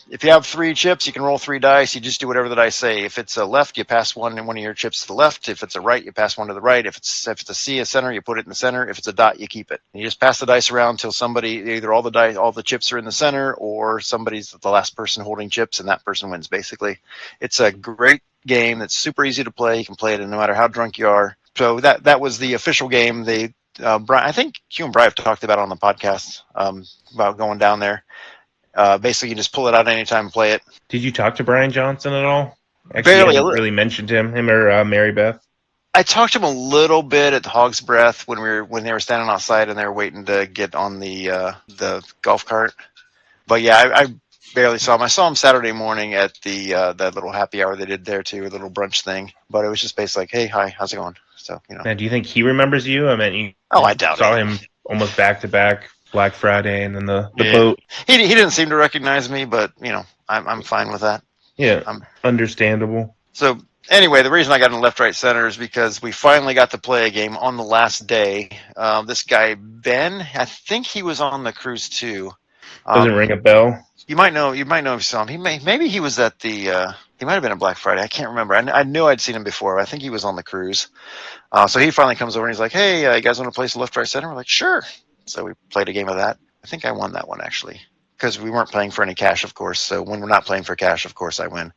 If you have 3 chips, you can roll 3 dice. You just do whatever the dice say. If it's a left, you pass one of your chips to the left. If it's a right, you pass one to the right. If it's a C, a center, you put it in the center. If it's a dot, you keep it. And you just pass the dice around until somebody, either all the chips are in the center, or somebody's the last person holding chips, and that person wins. Basically, it's a great game that's super easy to play. You can play it no matter how drunk you are. So that was the official game. Brian, I think Q and Brian have talked about it on the podcast about going down there. Basically, you just pull it out anytime and play it. Did you talk to Brian Johnson at all? Actually, Barely. you hadn't really mentioned him or Mary Beth. I talked to him a little bit at the Hog's Breath when they were standing outside and they were waiting to get on the golf cart. But yeah, I barely saw him. I saw him Saturday morning at the that little happy hour they did there too, a little brunch thing. But it was just basically like, hey, hi, how's it going? So Now, do you think he remembers you? I mean, you I doubt saw it. him almost back to back, Black Friday, and then the boat. He didn't seem to recognize me, but I'm fine with that. Yeah, understandable. So anyway, the reason I got in left, right, center is because we finally got to play a game on the last day. This guy Ben, I think he was on the cruise too. Doesn't ring a bell. You might know if you saw him. Maybe he was at the. He might have been at Black Friday. I can't remember. I knew I'd seen him before. I think he was on the cruise. So he finally comes over and he's like, "Hey, you guys want to play some left, right, center?" We're like, "Sure." So we played a game of that. I think I won that one actually because we weren't playing for any cash, of course. So when we're not playing for cash, of course, I win.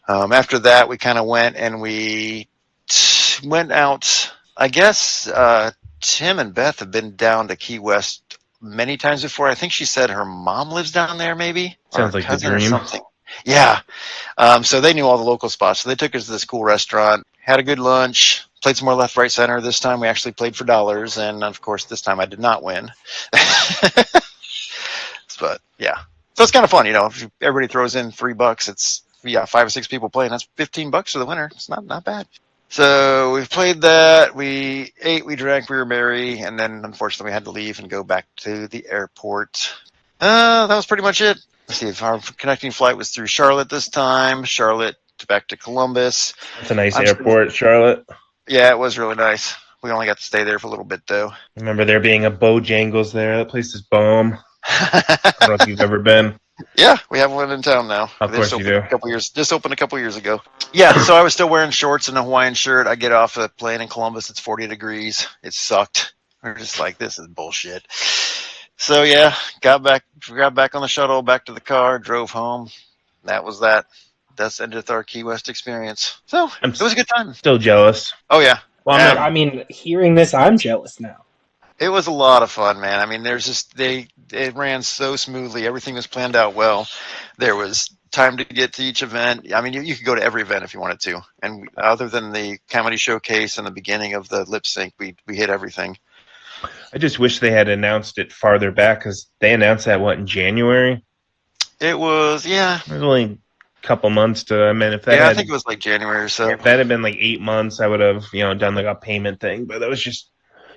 After that, we kind of went and we went out. I guess Tim and Beth have been down to QWest many times before. I think she said her mom lives down there, maybe. Sounds like the dream. Or something. Yeah. So they knew all the local spots. So they took us to this cool restaurant, had a good lunch, played some more left, right, center. This time we actually played for dollars. And of course, this time I did not win. But yeah. So it's kind of fun, if everybody throws in $3, it's 5 or 6 people playing. That's $15 for the winner. It's not bad. So we played that. We ate, we drank, we were merry, and then unfortunately we had to leave and go back to the airport. That was pretty much it. Let's see if our connecting flight was through Charlotte this time. Charlotte back to Columbus. It's a nice airport, Charlotte. Yeah, it was really nice. We only got to stay there for a little bit though. I remember there being a Bojangles there. That place is bomb. I don't know if you've ever been. Yeah, we have one in town now. Of course you do. Just opened a couple years ago. Yeah, so I was still wearing shorts and a Hawaiian shirt. I get off a plane in Columbus. It's 40 degrees. It sucked. We're just like, this is bullshit. So yeah, got back on the shuttle, back to the car, drove home. That was that. That's ended our QWest experience. So it was a good time. Still jealous. Oh yeah. Well, I mean, hearing this, I'm jealous now. It was a lot of fun, man. I mean, it ran so smoothly. Everything was planned out well. There was time to get to each event. I mean, you could go to every event if you wanted to. And other than the comedy showcase and the beginning of the lip sync, we hit everything. I just wish they had announced it farther back because they announced that, in January? It was, yeah. It was only a couple months to, if that I think it was like January or so. If that had been like 8 months, I would have, done like a payment thing, but that was just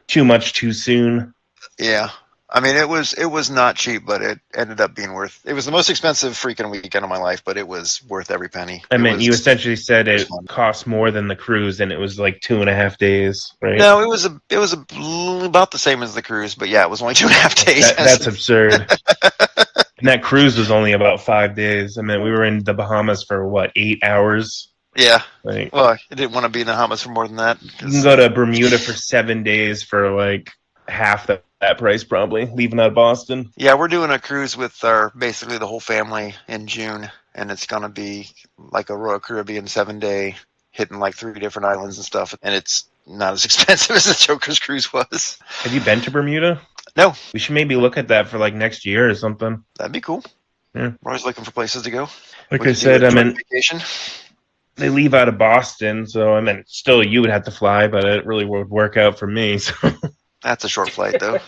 too much too soon. Yeah. I mean, it was not cheap, but it ended up being worth. It was the most expensive freaking weekend of my life, but it was worth every penny. You essentially said it cost more than the cruise, and it was like 2.5 days, right? No, it was about the same as the cruise, but yeah, it was only 2.5 days. That's absurd. And that cruise was only about 5 days. We were in the Bahamas for 8 hours? Yeah. Well, I didn't want to be in the Bahamas for more than that. You can go to Bermuda for 7 days for half that price, probably, leaving out of Boston. Yeah, we're doing a cruise with basically the whole family in June, and it's going to be like a Royal Caribbean 7-day, hitting 3 different islands and stuff, and it's not as expensive as the Joker's cruise was. Have you been to Bermuda? No. We should maybe look at that for next year or something. That'd be cool. Yeah. We're always looking for places to go. Like I said, vacation. They leave out of Boston, so still you would have to fly, but it really would work out for me. So that's a short flight, though.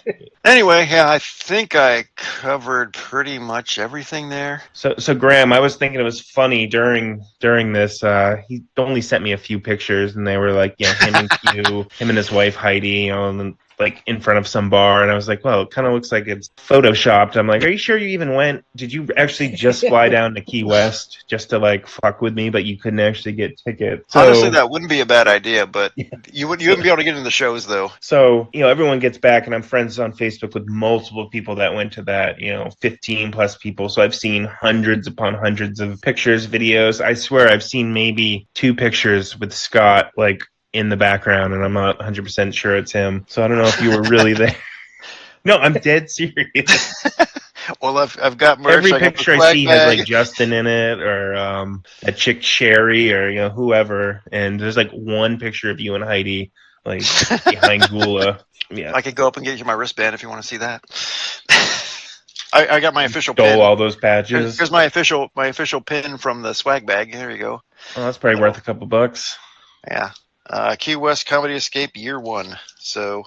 Anyway, yeah, I think I covered pretty much everything there. So Graham, I was thinking it was funny during this. He only sent me a few pictures, and they were him and Q, him and his wife Heidi, in front of some bar, and I was like, well, it kind of looks like it's photoshopped. I'm like, are you sure you even went? Did you actually just fly down to QWest just to fuck with me, but you couldn't actually get tickets? So, honestly, that wouldn't be a bad idea, but you wouldn't be able to get into the shows though. So, everyone gets back, and I'm friends on Facebook with multiple people that went to that, 15 plus people. So I've seen hundreds upon hundreds of pictures, videos. I swear I've seen maybe 2 pictures with Scott, in the background, and I'm not 100% sure it's him. So I don't know if you were really there. No, I'm dead serious. Well, I've got merch. Every picture I see has Justin in it, or a chick Sherry, or whoever. And there's one picture of you and Heidi behind Gula. Yeah, I could go up and get you my wristband if you want to see that. I got my official Stole pin. all those patches. Here's my official pin from the swag bag. There you go. Well, that's probably worth a couple bucks. Yeah. QWest Comedy Escape Year 1. So,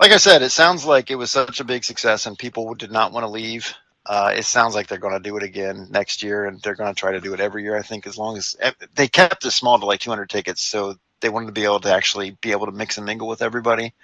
like I said, it sounds like it was such a big success and people did not want to leave. It sounds like they're going to do it again next year, and they're going to try to do it every year, I think, as long as they kept it small to like 200 tickets. So they wanted to be able to mix and mingle with everybody.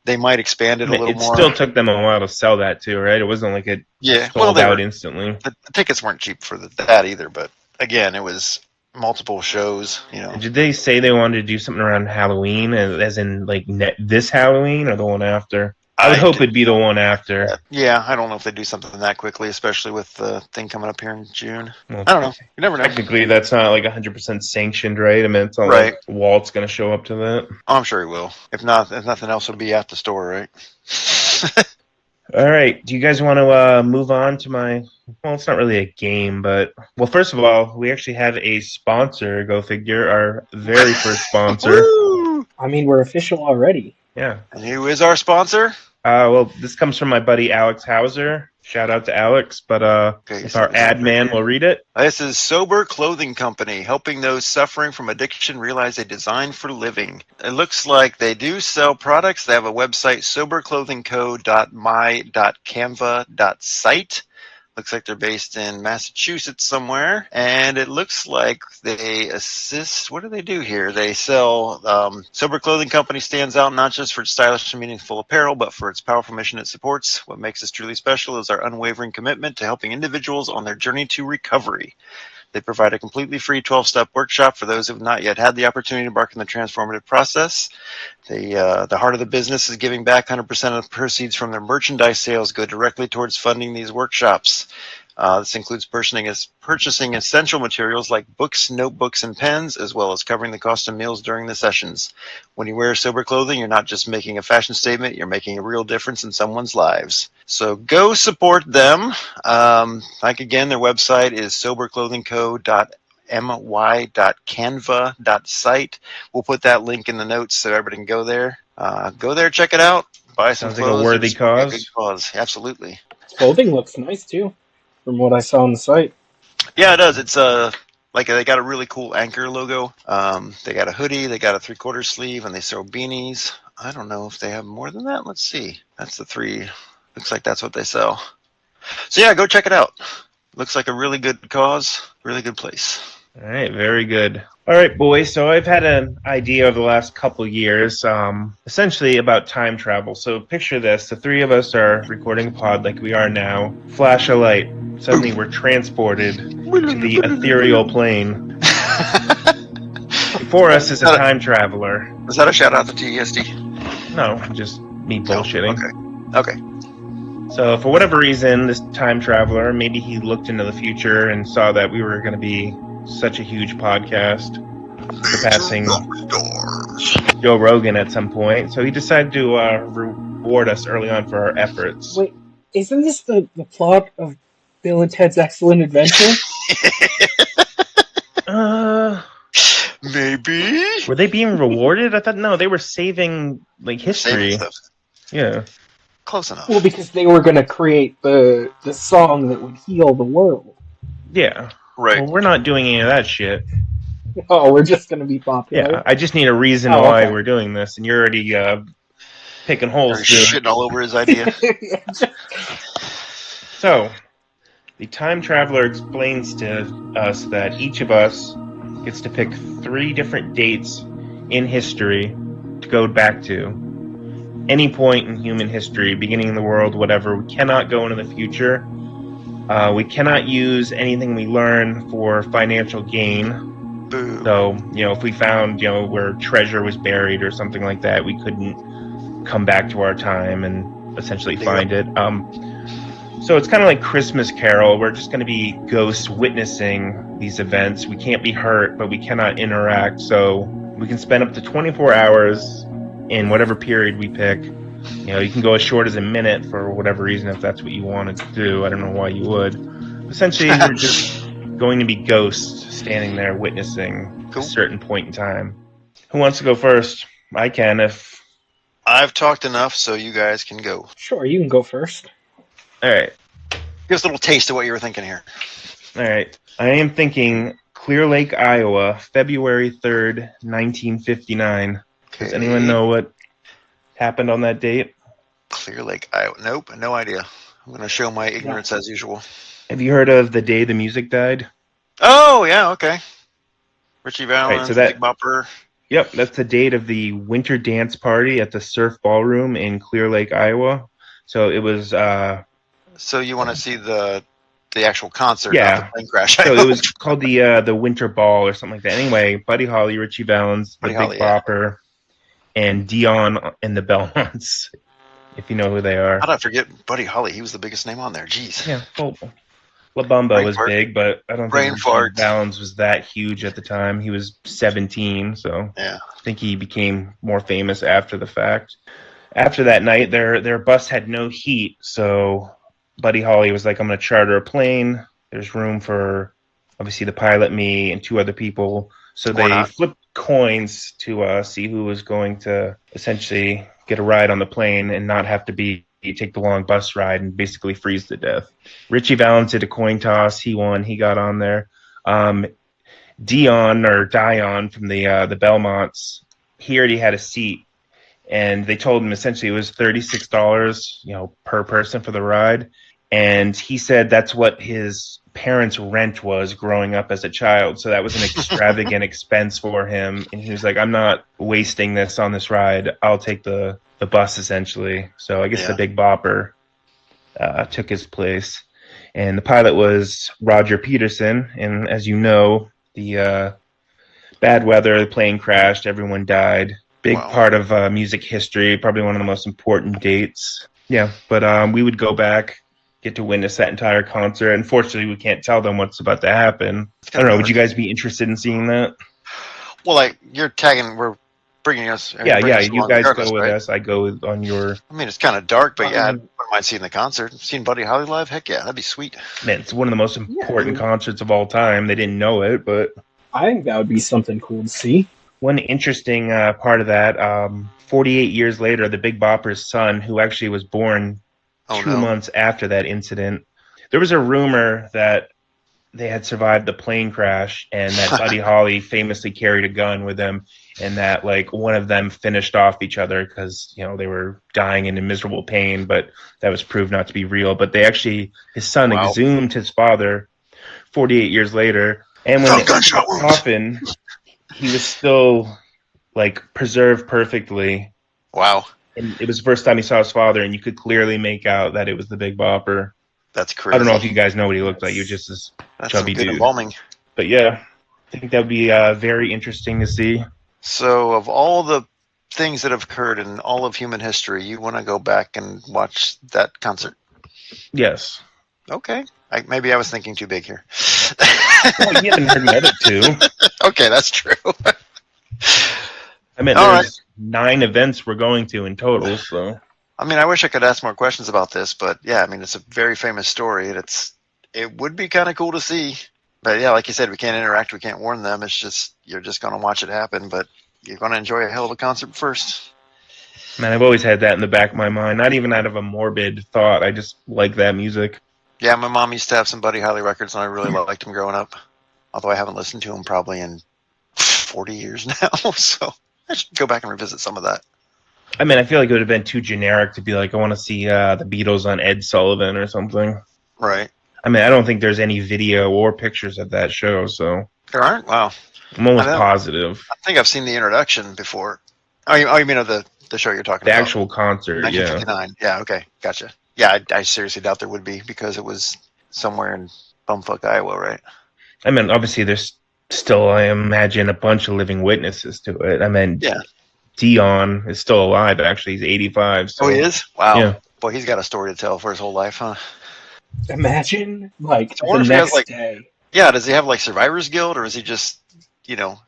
They might expand it a little It more. still took them a while to sell that too, right? It wasn't like it sold out instantly. The tickets weren't cheap for that either, but again, it was multiple shows. Did they say they wanted to do something around Halloween, as in like this Halloween or the one after? I would hope it'd be the one after. Yeah, I don't know if they do something that quickly, especially with the thing coming up here in June. Well, I don't know. You never know. Technically, that's not like 100% sanctioned, right? I mean, it's not like Walt's going to show up to that. Oh, I'm sure he will. If nothing else, it'll be at the store, right? All right. Do you guys want to move on to well, it's not really a game, but... Well, first of all, we actually have a sponsor, go figure, our very first sponsor. I mean, we're official already. Yeah. And who is our sponsor? Well, this comes from my buddy Alex Hauser. Shout out to Alex, but if our ad man will read it. This is Sober Clothing Company, helping those suffering from addiction realize they design for living. It looks like they do sell products. They have a website, soberclothingco.my.canva.site. Looks like they're based in Massachusetts somewhere. And it looks like they assist. What do they do here? They sell, Sober Clothing Company stands out not just for its stylish and meaningful apparel, but for its powerful mission it supports. What makes us truly special is our unwavering commitment to helping individuals on their journey to recovery. They provide a completely free 12-step workshop for those who have not yet had the opportunity to embark on the transformative process. The heart of the business is giving back. 100% of the proceeds from their merchandise sales go directly towards funding these workshops. This includes purchasing essential materials like books, notebooks, and pens, as well as covering the cost of meals during the sessions. When you wear sober clothing, you're not just making a fashion statement, you're making a real difference in someone's lives. So go support them. Again, their website is soberclothingco.my.canva.site. We'll put that link in the notes so everybody can go there. Go there, check it out, buy some clothes. Like a worthy cause. A good cause. Absolutely. Clothing looks nice too, from what I saw on the site. Yeah, it does. It's like they got a really cool Anchor logo. They got a hoodie, they got a 3/4 sleeve, and they sell beanies. I don't know if they have more than that. Let's see. That's the 3. Looks like that's what they sell. So yeah, go check it out. Looks like a really good cause, really good place. All right, very good. All right, boys. So I've had an idea over the last couple years, essentially about time travel. So picture this: the three of us are recording a pod like we are now. Flash a light. Suddenly, we're transported to the ethereal plane. Before us is a time traveler. Is that a shout out to TESD? No, just me bullshitting. Okay. So for whatever reason, this time traveler, maybe he looked into the future and saw that we were going to be such a huge podcast, surpassing Joe Rogan at some point. So he decided to reward us early on for our efforts. Wait, isn't this the plot of Bill and Ted's Excellent Adventure? Maybe. Were they being rewarded? I thought no, they were saving like history. Yeah. Close enough. Well, because they were going to create the song that would heal the world. Yeah. Right. Well, we're not doing any of that shit. Oh, we're just going to be popular. Yeah, I just need a reason why we're doing this, and you're already picking holes. Shitting all over his idea. So, the time traveler explains to us that each of us gets to pick 3 different dates in history to go back to. Any point in human history, beginning of the world, whatever. We cannot go into the future. We cannot use anything we learn for financial gain. Boo. So, if we found, where treasure was buried or something like that, we couldn't come back to our time and essentially find it. So it's kind of like Christmas Carol. We're just going to be ghosts witnessing these events. We can't be hurt, but we cannot interact. So we can spend up to 24 hours in whatever period we pick. You can go as short as a minute for whatever reason if that's what you wanted to do. I don't know why you would. Essentially, we're just going to be ghosts standing there witnessing a certain point in time. Who wants to go first? I can if... I've talked enough, so you guys can go. Sure, you can go first. All right. Give us a little taste of what you were thinking here. All right. I am thinking Clear Lake, Iowa, February 3rd, 1959. Okay. Does anyone know what happened on that date? Clear Lake, Iowa. Nope, no idea. I'm going to show my ignorance as usual. Have you heard of the day the music died? Oh, yeah, okay. Richie Valens, Right, so that, Big Bopper. Yep, that's the date of the winter dance party at the Surf Ballroom in Clear Lake, Iowa. So it was So you want to see the actual concert, not the yeah. plane crash? So it was called the Winter Ball or something like that. Anyway, Buddy Holly, Richie Valens, the Buddy Big Holly, Bopper, and Dion and the Belmonts, if you know who they are. How did I forget Buddy Holly? He was the biggest name on there. Jeez. Yeah, well, La Bamba Brain was fart. big, but I don't Brain think fart. Richie Valens was that huge at the time. He was 17, so Yeah. I think he became more famous after the fact. After that night, their bus had no heat, so Buddy Holly was like, I'm going to charter a plane. There's room for, obviously, the pilot, me, and two other people. So they flipped coins to see who was going to essentially get a ride on the plane and not have to take the long bus ride and basically freeze to death. Richie Valens did a coin toss. He won. He got on there. Dion from the Belmonts, he already had a seat, and they told him essentially it was $36, per person for the ride. And he said that's what his parents' rent was growing up as a child. So that was an extravagant expense for him. And he was like, I'm not wasting this on this ride. I'll take the bus, essentially. So I guess the Big Bopper took his place. And the pilot was Roger Peterson. And as you know, the bad weather, the plane crashed, everyone died. Big part of music history, probably one of the most important dates. Yeah, but we would go back, get to witness that entire concert. Unfortunately, we can't tell them what's about to happen. I don't know. Would you guys be interested in seeing that? Well, like we're bringing us. Yeah. You guys go with us. I go on your. I mean, it's kind of dark, but yeah, I wouldn't mind seeing the concert. Seeing Buddy Holly live, heck yeah, that'd be sweet. Man, it's one of the most important concerts of all time. They didn't know it, but I think that would be something cool to see. One interesting part of that, 48 years later, the Big Bopper's son, who actually was born 2 months after that incident, there was a rumor that they had survived the plane crash and that Buddy Holly famously carried a gun with him, and that like one of them finished off each other because they were dying in miserable pain, but that was proved not to be real. But his son exhumed his father 48 years later, and when the coffin, he was still like preserved perfectly. Wow. And it was the first time he saw his father, and you could clearly make out that it was the Big Bopper. That's crazy. I don't know if you guys know what he looked like. He was just this chubby dude. Embalming. But yeah, I think that would be very interesting to see. So of all the things that have occurred in all of human history, you want to go back and watch that concert? Yes. Okay. Maybe I was thinking too big here. Well, you haven't heard my other two. Okay, that's true. I mean, there's 9 events we're going to in total, so. I mean, I wish I could ask more questions about this, but yeah, I mean, it's a very famous story, and it would be kind of cool to see. But yeah, like you said, we can't interact, we can't warn them. It's just, you're just going to watch it happen, but you're going to enjoy a hell of a concert first. Man, I've always had that in the back of my mind, not even out of a morbid thought. I just like that music. Yeah, my mom used to have some Buddy Holly records, and I really liked them growing up. Although I haven't listened to them probably in 40 years now, so I should go back and revisit some of that. I mean, I feel like it would have been too generic to be like, I want to see the Beatles on Ed Sullivan or something. Right. I mean, I don't think there's any video or pictures of that show, so. There aren't? Wow. I'm almost positive. I think I've seen the introduction before. Oh, you mean of the show you're talking about? The actual concert, 1959. Yeah, okay, gotcha. Yeah, I seriously doubt there would be, because it was somewhere in bumfuck Iowa, right? I mean, obviously there's still, I imagine, a bunch of living witnesses to it. I mean, yeah. Dion is still alive, actually. He's 85. So. Oh, he is? Wow. Yeah. Boy, he's got a story to tell for his whole life, huh? Imagine, like, the next day. Yeah, does he have, like, survivor's guilt, or is he just,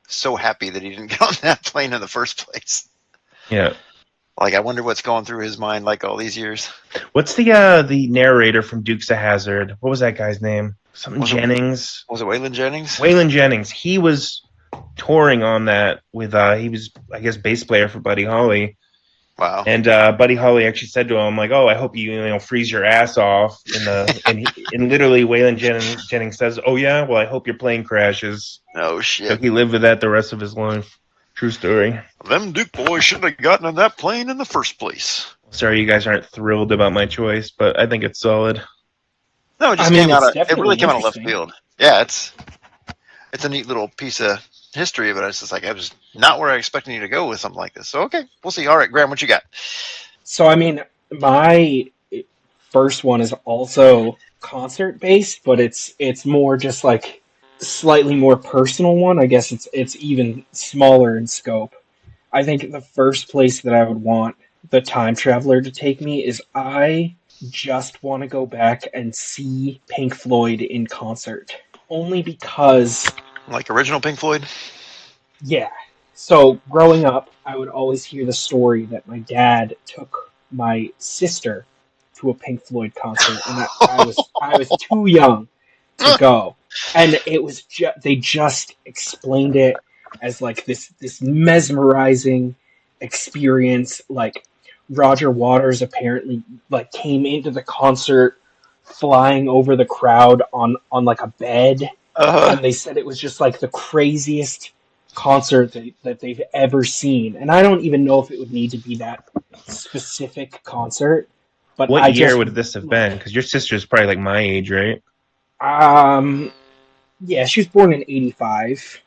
so happy that he didn't get on that plane in the first place? Yeah. Like, I wonder what's going through his mind, like, all these years. What's the narrator from Dukes of Hazzard? What was that guy's name? Something Jennings. Was it Waylon Jennings? Waylon Jennings. He was touring on that with, he was, I guess, bass player for Buddy Holly. Wow. And Buddy Holly actually said to him, like, "Oh, I hope you freeze your ass off." And literally Waylon Jennings says, "Oh yeah, well I hope your plane crashes." Oh, So shit. he lived with that the rest of his life. True story. Them Duke boys should have gotten on that plane in the first place. Sorry, you guys aren't thrilled about my choice, but I think it's solid. No, it just I mean, came out it's of, it really definitely came out of left interesting. field. Yeah, it's a neat little piece of history, but it's just like, I was not where I expected you to go with something like this. So, okay, we'll see. All right, Graham, what you got? So, I mean, my first one is also concert based, but it's more just like slightly more personal one. I guess it's even smaller in scope. I think the first place that I would want the time traveler to take me is I just want to go back and see Pink Floyd in concert. Only because, Like original Pink Floyd? yeah. So growing up, I would always hear the story that my dad took my sister to a Pink Floyd concert, and I was too young to go, and it was they just explained it as like this mesmerizing experience. Like Roger Waters apparently like came into the concert flying over the crowd on like a bed, Uh, and they said it was just like the craziest concert that they've ever seen. And I don't even know if it would need to be that specific concert, but What I year just would this have like been? Because your sister's probably like my age, right? um yeah, she was born in 85.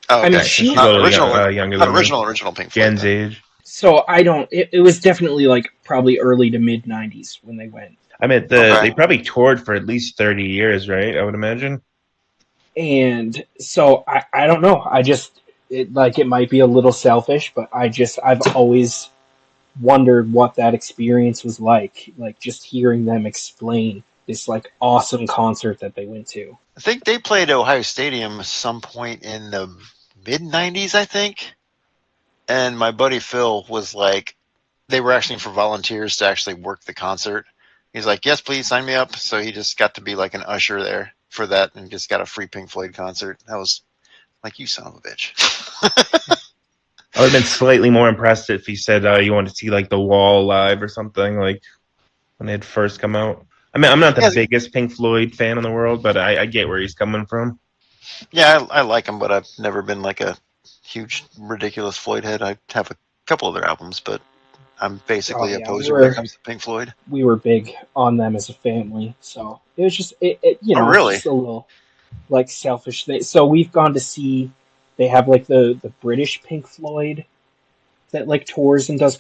oh, I mean, okay. So So she's a she's not little original, younger not than me. original Pink Floyd Jen's then. age. so I don't it was definitely like probably early to mid 90s when they went. I mean, Okay. they probably toured for at least 30 years, right? I would imagine. And so I don't know. I just it might be a little selfish, but I've always wondered what that experience was like just hearing them explain this like awesome concert that they went to. I think they played Ohio Stadium some point in the mid 90s, I think. And my buddy Phil was like, they were asking for volunteers to actually work the concert. He's like, yes, please sign me up. So he just got to be like an usher there for that and just got a free Pink Floyd concert. That was like, you son of a bitch. I would have been slightly more impressed if he said you wanted to see like The Wall live or something, like when they had first come out. I mean, I'm not the Yeah, biggest Pink Floyd fan in the world, but I get where he's coming from. yeah, I like him, but I've never been like a huge, ridiculous Floyd head. I have a couple of their albums, but I'm Oh basically a yeah, we poser when it were comes to Pink Floyd. we were big on them as a family, so it was just Oh, it's really? just a little like selfish thing. So we've gone to see they have like the British Pink Floyd that like tours and does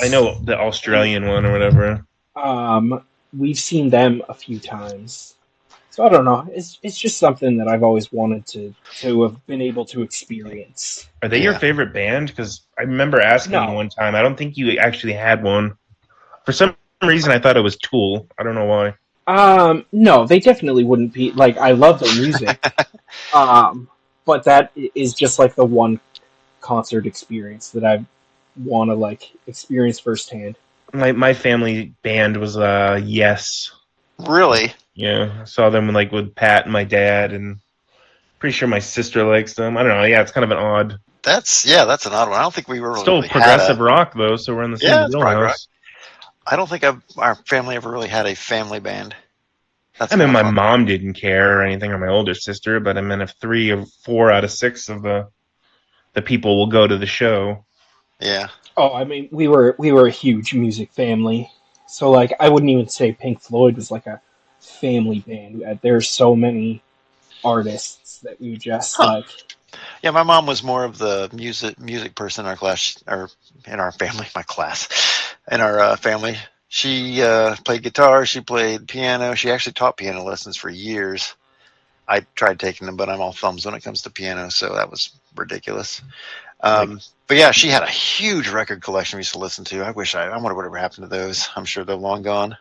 I concerts. know the And Australian one or whatever. we've seen them a few times. So I don't know. It's just something that I've always wanted to have been able to experience. Are they your Yeah. favorite band? Because I remember asking you No. one time. I don't think you actually had one. For some reason, I thought it was Tool. I don't know why. No, they definitely wouldn't be like I love their music. But that is just like the one concert experience that I want to like experience firsthand. My family band was Yes. Really? Yeah, I saw them like with Pat and my dad, and pretty sure my sister likes them. I don't know. Yeah, it's kind of an odd. That's an odd one. I don't think we Still really had progressive a. rock though, so we're in the same Yeah, it's prog rock. wheelhouse. I don't think our family ever really had a family band. That's I mean, kind my of fun. mom didn't care or anything, or my older sister, but I mean, if 3 or 4 out of 6 of the people will go to the show, Yeah. Oh, I mean, we were a huge music family. So like I wouldn't even say Pink Floyd was like a family band. There's so many artists that we just Huh. like. Yeah, my mom was more of the music person in our class, or in our family, my class, in our family. She played guitar. She played piano. She actually taught piano lessons for years. I tried taking them, but I'm all thumbs when it comes to piano, so that was ridiculous. like But yeah, she had a huge record collection we used to listen to. I wonder whatever happened to those. I'm sure they're long gone.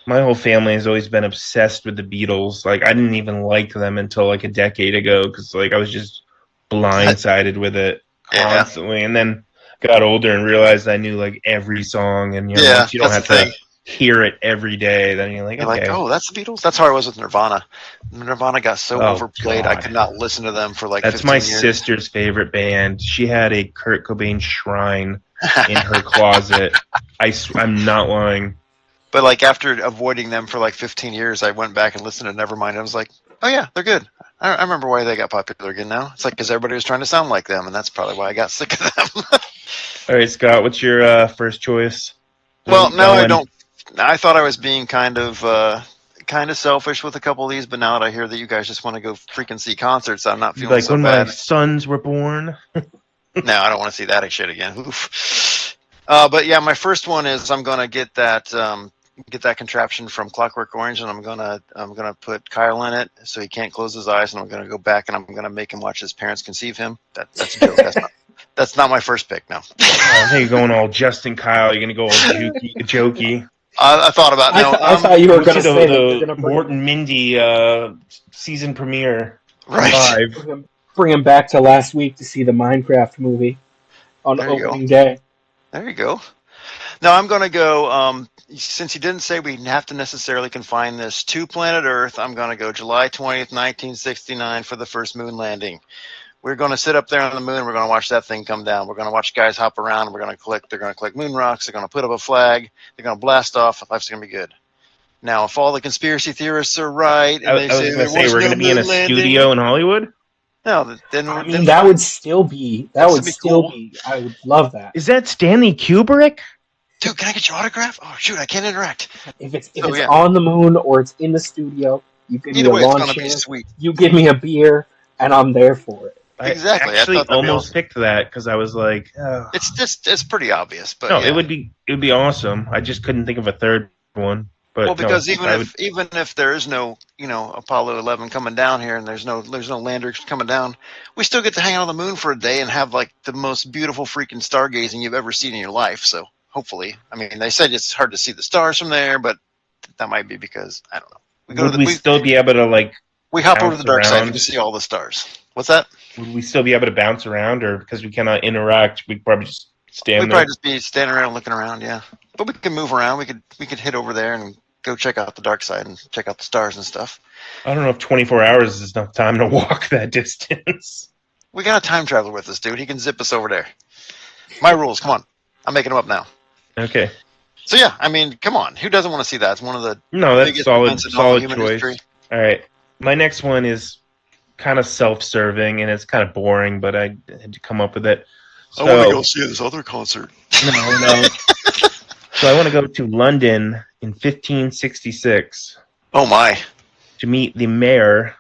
my whole family has always been obsessed with the Beatles. Like I didn't even like them until like a decade ago because like I was just blindsided with it Yeah, constantly, and then got older and realized I knew like every song. And yeah, once you don't that's the have to thing. hear it every day, then you're like, You're like, okay, oh, that's the Beatles. That's how I was with Nirvana. Nirvana got so oh overplayed, I could god. not listen to them for like That's my 15 years. sister's favorite band. She had a Kurt Cobain shrine in her closet. I'm not lying. But like after avoiding them for like 15 years, I went back and listened to Nevermind. I was like, oh yeah, they're good. I remember why they got popular again now. It's like because everybody was trying to sound like them, and that's probably why I got sick of them. All right, Scott, what's your first choice? Well, no, I don't. I thought I was being kind of selfish with a couple of these, but now that I hear that you guys just want to go freaking see concerts, I'm not feeling Like so when bad. my sons were born. No, I don't want to see that shit again. Oof. But yeah, my first one is I'm gonna get that contraption from Clockwork Orange, and I'm gonna put Kyle in it so he can't close his eyes, and I'm gonna go back and I'm gonna make him watch his parents conceive him. That's a joke. That's not my first pick. No. I think you're going all Justin Kyle. You're gonna go all jokey. I thought about no. I thought you were going to say that they're the going to bring Morton Mindy season premiere right. live. bring him back to last week to see the Minecraft movie on opening day. There you go. No, I'm going to go, since you didn't say we have to necessarily confine this to planet Earth, I'm going to go July 20th, 1969 for the first moon landing. We're going to sit up there on the moon. We're going to watch that thing come down. We're going to watch guys hop around. They're going to collect moon rocks. They're going to put up a flag. They're going to blast off. Life's going to be good. Now, if all the conspiracy theorists are right, and I was going to say we're going to be in a studio in Hollywood. No, then I mean that would still be cool. I would love that. Is that Stanley Kubrick? Dude, can I get your autograph? Oh shoot, I can't interact. If it's on the moon or it's in the studio, you give me a lawn chair. You give me a beer, and I'm there for it. Exactly. I actually almost picked that because I was like, oh. It's pretty obvious, but no, yeah. it would be awesome. I just couldn't think of a third one. But well, because even if there is no Apollo 11 coming down here and there's no landers coming down, we still get to hang out on the moon for a day and have like the most beautiful freaking stargazing you've ever seen in your life. So hopefully, I mean, they said it's hard to see the stars from there, but that might be because I don't know. Would we still be able to like? We hop over to the dark side to see all the stars. What's that? Would we still be able to bounce around, or because we cannot interact, we'd probably just stand there? We'd probably just be standing around looking around, yeah. But we can move around. We could hit over there and go check out the dark side and check out the stars and stuff. I don't know if 24 hours is enough time to walk that distance. We got a time traveler with us, dude. He can zip us over there. My rules, come on. I'm making them up now. Okay. So yeah, I mean, come on. Who doesn't want to see that? It's one of the that's solid choice. History. All right. My next one is kind of self-serving and it's kind of boring, but I had to come up with it. So, I want to go see this other concert. No. So I want to go to London in 1566. Oh my! To meet the mayor,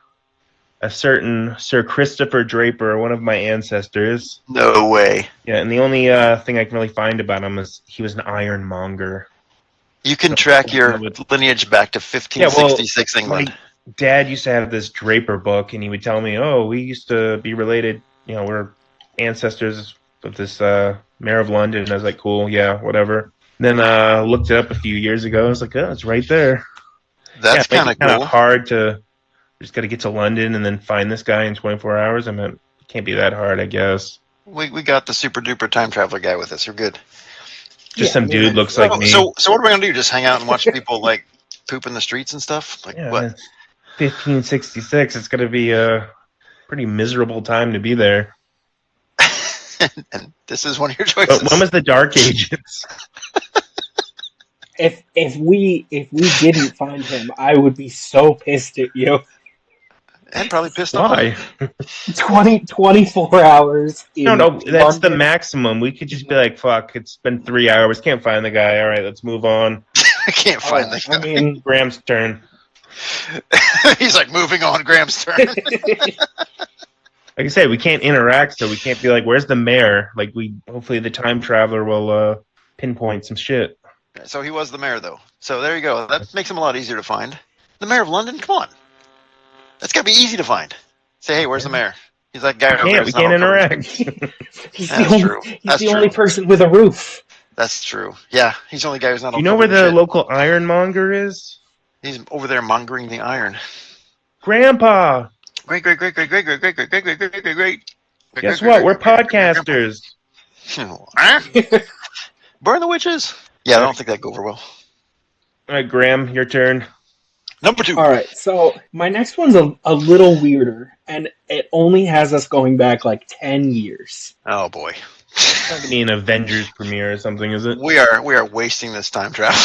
a certain Sir Christopher Draper, one of my ancestors. No way. Yeah, and the only thing I can really find about him is he was an ironmonger. You can track your lineage back to 1566 England. My dad used to have this Draper book, and he would tell me, "Oh, we used to be related. You know, we're ancestors of this mayor of London." And I was like, "Cool, yeah, whatever." Then looked it up a few years ago. I was like, "Oh, it's right there." That's kind of cool. Hard to just got to get to London and then find this guy in 24 hours. I mean, it can't be that hard, I guess. We got the super duper time traveler guy with us. You're good. Just some dude looks like me. So what are we gonna do? Just hang out and watch people like poop in the streets and stuff? Like what? 1566. It's gonna be a pretty miserable time to be there. And this is one of your choices. But when was the Dark Ages? If we didn't find him, I would be so pissed at you. And probably pissed off. Why? 24 hours. No, that's the maximum. We could just be like, fuck, it's been 3 hours. Can't find the guy. All right, let's move on. I can't find the guy. I mean, Graham's turn. He's like, moving on, Graham's turn. Like I said, we can't interact, so we can't be like, where's the mayor? Like, hopefully the time traveler will pinpoint some shit. So he was the mayor, though. So there you go. That makes him a lot easier to find. The mayor of London? Come on. That's got to be easy to find. Say, hey, where's the mayor? He's that guy. We can't interact. He's the only person with a roof. That's true. Yeah, he's the only guy who's not. You know where the local ironmonger is? He's over there mongering the iron. Grandpa. Great. Guess what? We're podcasters. Burn the witches. Yeah, I don't think that'd go over well. All right, Graham, your turn. Number 2. All right, so my next one's a little weirder, and it only has us going back like 10 years. Oh, boy. It's not gonna be an Avengers premiere or something, is it? We are wasting this time travel.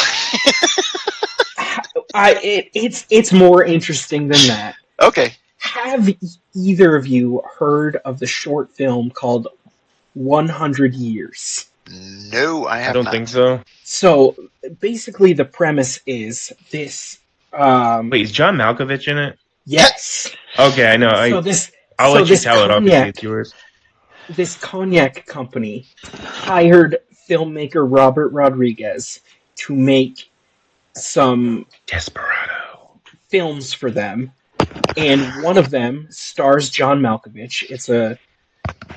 It's more interesting than that. Okay. Have either of you heard of the short film called 100 Years? No, I I have don't not. think so. So basically, the premise is this. Wait, is John Malkovich in it? Yes. Okay, I know. I'll let you tell it. Obviously, it's yours. This cognac company hired filmmaker Robert Rodriguez to make some Desperado. films for them, and one of them stars John Malkovich. It's a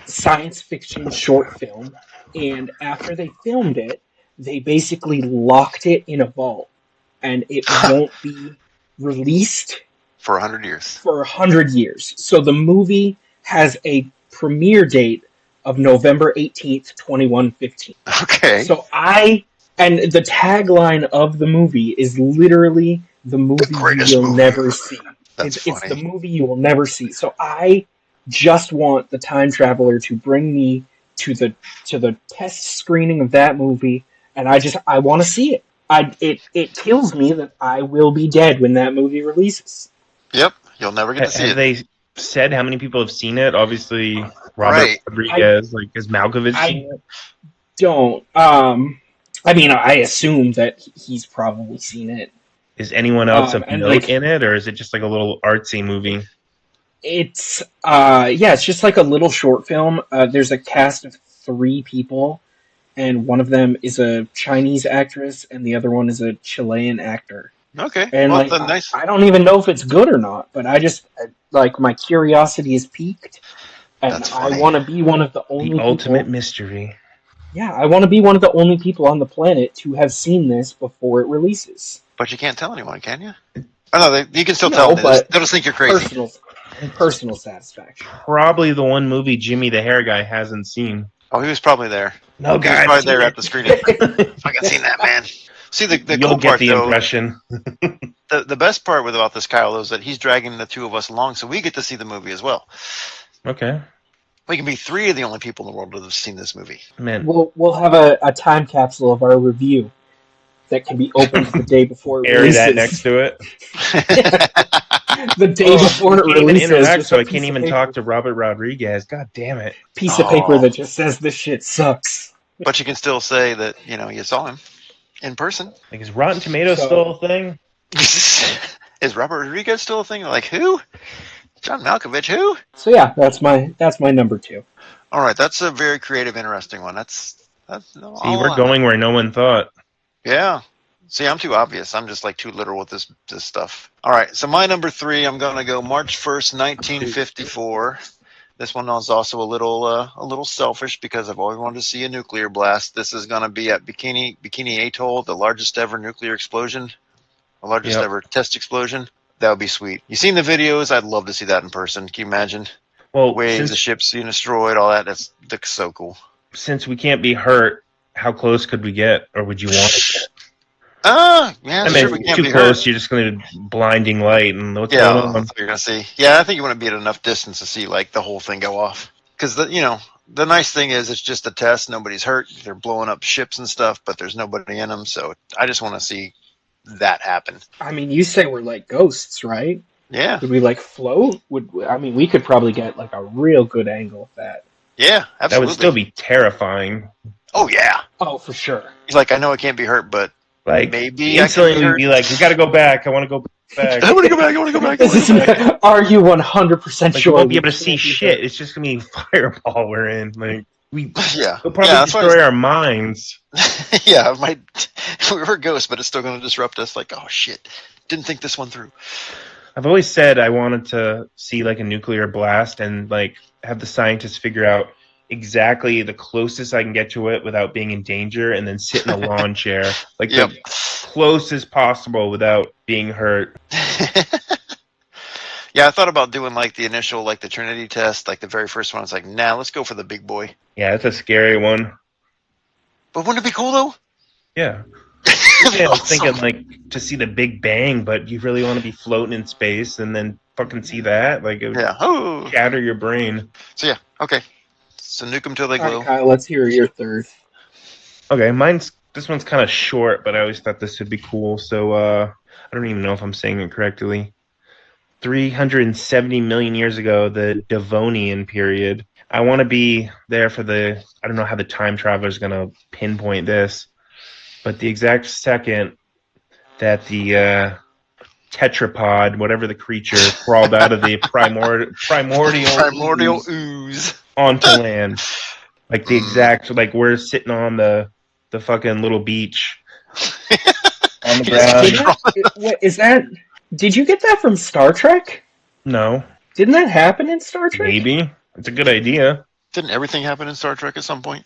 science fiction short film, and after they filmed it, they basically locked it in a vault, and it won't be released For 100 years. for 100 years. So the movie has a premiere date of November 18th, 2115. Okay. So and the tagline of the movie is literally the movie greatest you will movie never ever. see. That's It's the funny. movie you will never see. So I just want the time traveler to bring me to the test screening of that movie, and I want to see it. It kills me that I will be dead when that movie releases. Yep. You'll never get to see Have it. they said how many people have seen it? Obviously, Robert Right. Rodriguez. Has Malkovich I seen it? don't. I mean, I assume that he's probably seen it. Is anyone else of And note in it, or is it just like a little artsy movie? it's it's just like a little short film. There's a cast of 3 people, and one of them is a Chinese actress, and the other one is a Chilean actor. Okay. And Well, like, then nice. I don't even know if it's good or not, but my curiosity is piqued, and That's I funny. want to be one of the only The ultimate people. mystery. Yeah, I want to be one of the only people on the planet to have seen this before it releases. But you can't tell anyone, can you? Oh, no, you can still No, tell them. but They'll just think you're crazy. Personal satisfaction. Probably the one movie Jimmy the Hair Guy hasn't seen. Oh, he was probably there. No, He was guys, probably there at the screening. Fucking seen that, man. See, the You'll cool get part, the though, impression. the best part about this, Kyle, is that he's dragging the 2 of us along, so we get to see the movie as well. Okay, We can be 3 of the only people in the world that have seen this movie. man. We'll have a time capsule of our review that can be opened the day before it Airy releases. that next to it. The day before it Can't even releases. interact, just so a I can't piece of even paper- talk to Robert Rodriguez. God damn it! piece of paper that just says this shit sucks. But you can still say that, you saw him in person. Like, is Rotten Tomatoes So- still a thing? Is Robert Rodriguez still a thing? Like, who? John Malkovich, who? So yeah, that's my number 2. All right, that's a very creative, interesting one. That's See, we're going where no one thought. Yeah. See, I'm too obvious. I'm just like too literal with this stuff. All right, so my number 3, I'm going to go March 1st, 1954. This one is also a little selfish because I've always wanted to see a nuclear blast. This is going to be at Bikini Atoll, the largest ever nuclear explosion, the largest ever test explosion. That would be sweet. You seen the videos? I'd love to see that in person. Can you imagine? Well, Waves, the ships being destroyed, all that. That's so cool. since we can't be hurt, how close could we get, or would you want to get? Yeah, I sure, mean, we if can't too be close, hurt. you're just going to blinding light, and what's Yeah, going on? that's what you're gonna see. Yeah, I think you want to be at enough distance to see like the whole thing go off. Because the nice thing is it's just a test. Nobody's hurt. They're blowing up ships and stuff, but there's nobody in them. So I just want to see that happen. I mean, you say we're like ghosts, right? Yeah, Would we like float? We could probably get like a real good angle of that. yeah, That absolutely. would still be terrifying. Oh yeah. Oh, for sure. He's like, I know I can't be hurt, but Like, maybe I instantly can be we'd hurt. be like, we got to go back. I want to go back. I want to go back. I want to go back. This is, are you 100% Like, sure? we won't be able to we see can't be shit. hurt? It's just going to be fireball we're in. Like, we'll Yeah, probably yeah, that's why destroy our minds. yeah, it might. We're a ghost, but it's still going to disrupt us. Like, oh shit, didn't think this one through. I've always said I wanted to see like a nuclear blast and like have the scientists figure out exactly the closest I can get to it without being in danger, and then sit in a lawn chair, like Yep. the closest possible without being hurt. Yeah, I thought about doing like the initial, like the Trinity test, like the very first one. I was like, nah, let's go for the big boy. Yeah, that's a scary one. But wouldn't it be cool though? Yeah. It'd be Yeah, I was awesome. thinking like to see the Big Bang, but you really want to be floating in space and then fucking see that? Like, it would Yeah. Oh. shatter your brain. So yeah. Okay. So nuke them till they All glow. right, Kyle, let's hear your third. Okay, this one's kind of short, but I always thought this would be cool. So I don't even know if I'm saying it correctly. 370 million years ago, the Devonian period. I want to be there for I don't know how the time traveler's going to pinpoint this, but the exact second that the tetrapod, whatever the creature, crawled out of the primordial ooze onto land. Like the exact, like we're sitting on the fucking little beach on the ground. Is that? Did you get that from Star Trek? No. Didn't that happen in Star Trek? Maybe. It's a good idea. Didn't everything happen in Star Trek at some point?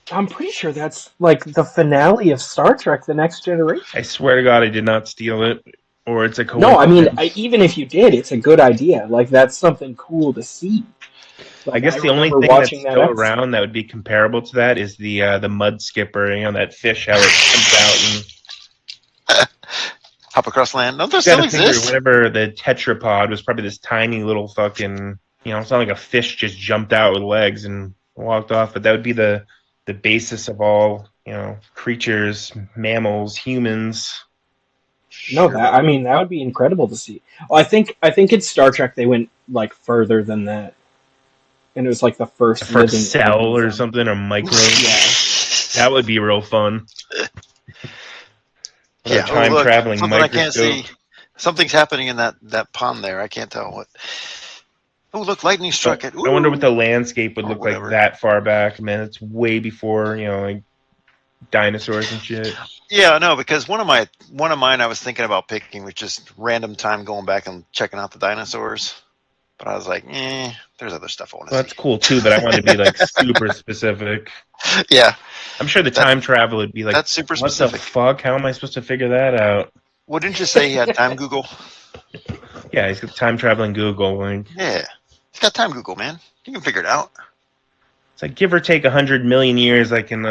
I'm pretty sure that's like the finale of Star Trek: The Next Generation. I swear to God, I did not steal it, or it's a coincidence. No, I mean, even if you did, it's a good idea. Like that's something cool to see. Like, I guess the only thing that's still around that would be comparable to that is the mud skipper. You know, that fish how it comes out and hop across land. No, those still exist. Whatever the tetrapod was, probably this tiny little fucking. You know, it's not like a fish just jumped out with legs and walked off, but that would be the basis of all, you know, creatures, mammals, humans. No, that would be incredible to see. Well, I think in Star Trek they went like further than that, and it was like the first cell or something, or microbe. Yeah, that would be real fun. Yeah, time traveling something microscope. I can't see. Something's happening in that pond there. I can't tell what. Oh, look, lightning struck it. Ooh. I wonder what the landscape would look like that far back. Man, it's way before, you know, like dinosaurs and shit. Yeah, no, because one of mine I was thinking about picking was just random time going back and checking out the dinosaurs. But I was like, there's other stuff I want to see. That's cool too, but I want to be like super specific. Yeah. I'm sure the time travel would be like, that's super specific. What the fuck? How am I supposed to figure that out? Well, didn't you say he had time Google? Yeah, he's got time traveling Google. Like, yeah. He's got time Google, man. You can figure it out. It's like give or take 100 million years. I can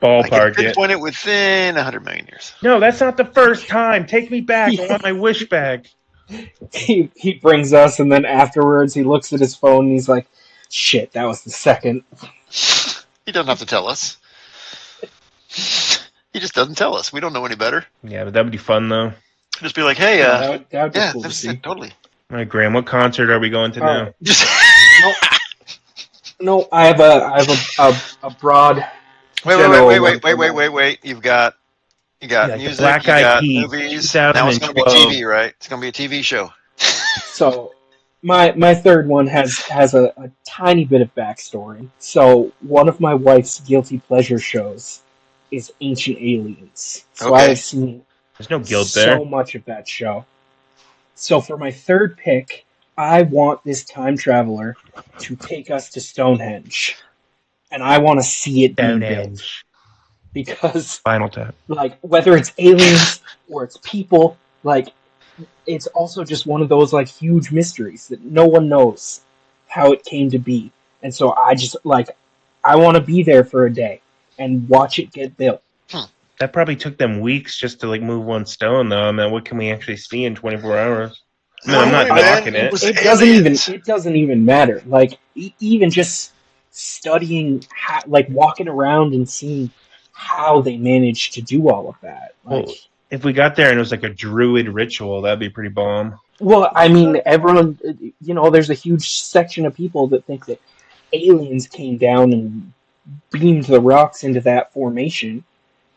ballpark I can pinpoint it within 100 million years. No, that's not the first time. Take me back. I want my wish back. He brings us, and then afterwards he looks at his phone and he's like, "Shit, that was the second." He doesn't have to tell us. He just doesn't tell us. We don't know any better. Yeah, but that would be fun though. Just be like, hey, that would be cool to see. Totally. All right, Graham, what concert are we going to now? No, I have a broad. Wait. You got music, Black you Eyed got Peas, movies. Now it's going to be TV, right? It's going to be a TV show. So, my third one has a tiny bit of backstory. So, one of my wife's guilty pleasure shows is Ancient Aliens. So okay. I've seen There's no guilt there. So much of that show. So for my third pick, I want this time traveler to take us to Stonehenge. And I want to see it being built. Because Spinal Tap. Like whether it's aliens or it's people, like it's also just one of those like huge mysteries that no one knows how it came to be. And so I just I want to be there for a day and watch it get built. That probably took them weeks just to like move one stone, though. I mean, what can we actually see in 24 hours? I mean, I'm not knocking it. It doesn't even matter. Like even just studying, walking around and seeing how they managed to do all of that. Well, if we got there and it was like a druid ritual, that'd be pretty bomb. Well, I mean, everyone, there's a huge section of people that think that aliens came down and beamed the rocks into that formation.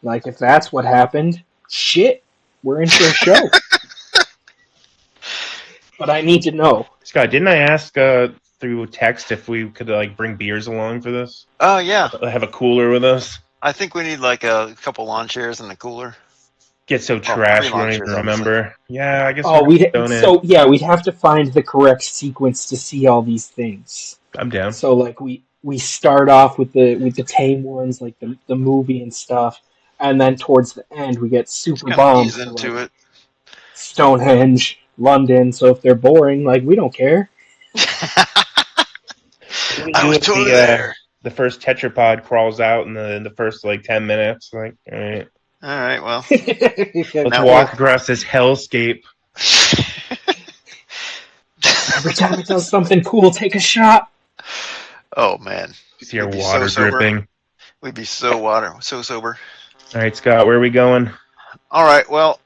Like, if that's what happened, shit, we're in for a show. But I need to know. Scott, didn't I ask through text if we could bring beers along for this? Oh, yeah. Have a cooler with us? I think we need like a couple lawn chairs and a cooler. Get so trash we don't even remember. Yeah, I guess. We'd have to find the correct sequence to see all these things. I'm down. So we start off with the tame ones, like the movie and stuff, and then towards the end we get super bombs into it. Stonehenge, London. So if they're boring, we don't care. I was totally there. The first tetrapod crawls out in the first 10 minutes. All right. All right, well. Let's walk across this hellscape. Every time it does something cool, take a shot. Oh man, Just hear we'd be water so sober. dripping. We'd be so sober. All right, Scott, where are we going? All right, well,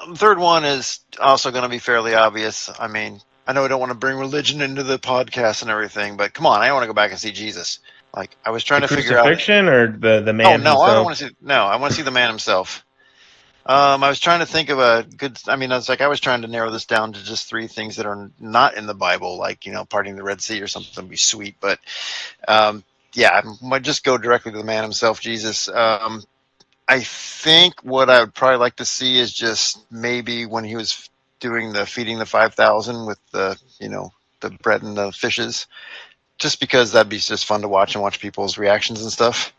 the third one is also going to be fairly obvious. I mean, I know I don't want to bring religion into the podcast and everything, but come on, I want to go back and see Jesus. Like, I was trying The to figure out. crucifixion or the Oh man no, I don't himself? want to see. No, I want to see the man himself. I was trying to think of a good. I mean, I was trying to narrow this down to just three things that are not in the Bible, like parting the Red Sea or something would be sweet. But yeah, I might just go directly to the man himself, Jesus. I think what I would probably like to see is just maybe when he was doing the feeding the 5,000 with the the bread and the fishes, just because that'd be just fun to watch and watch people's reactions and stuff.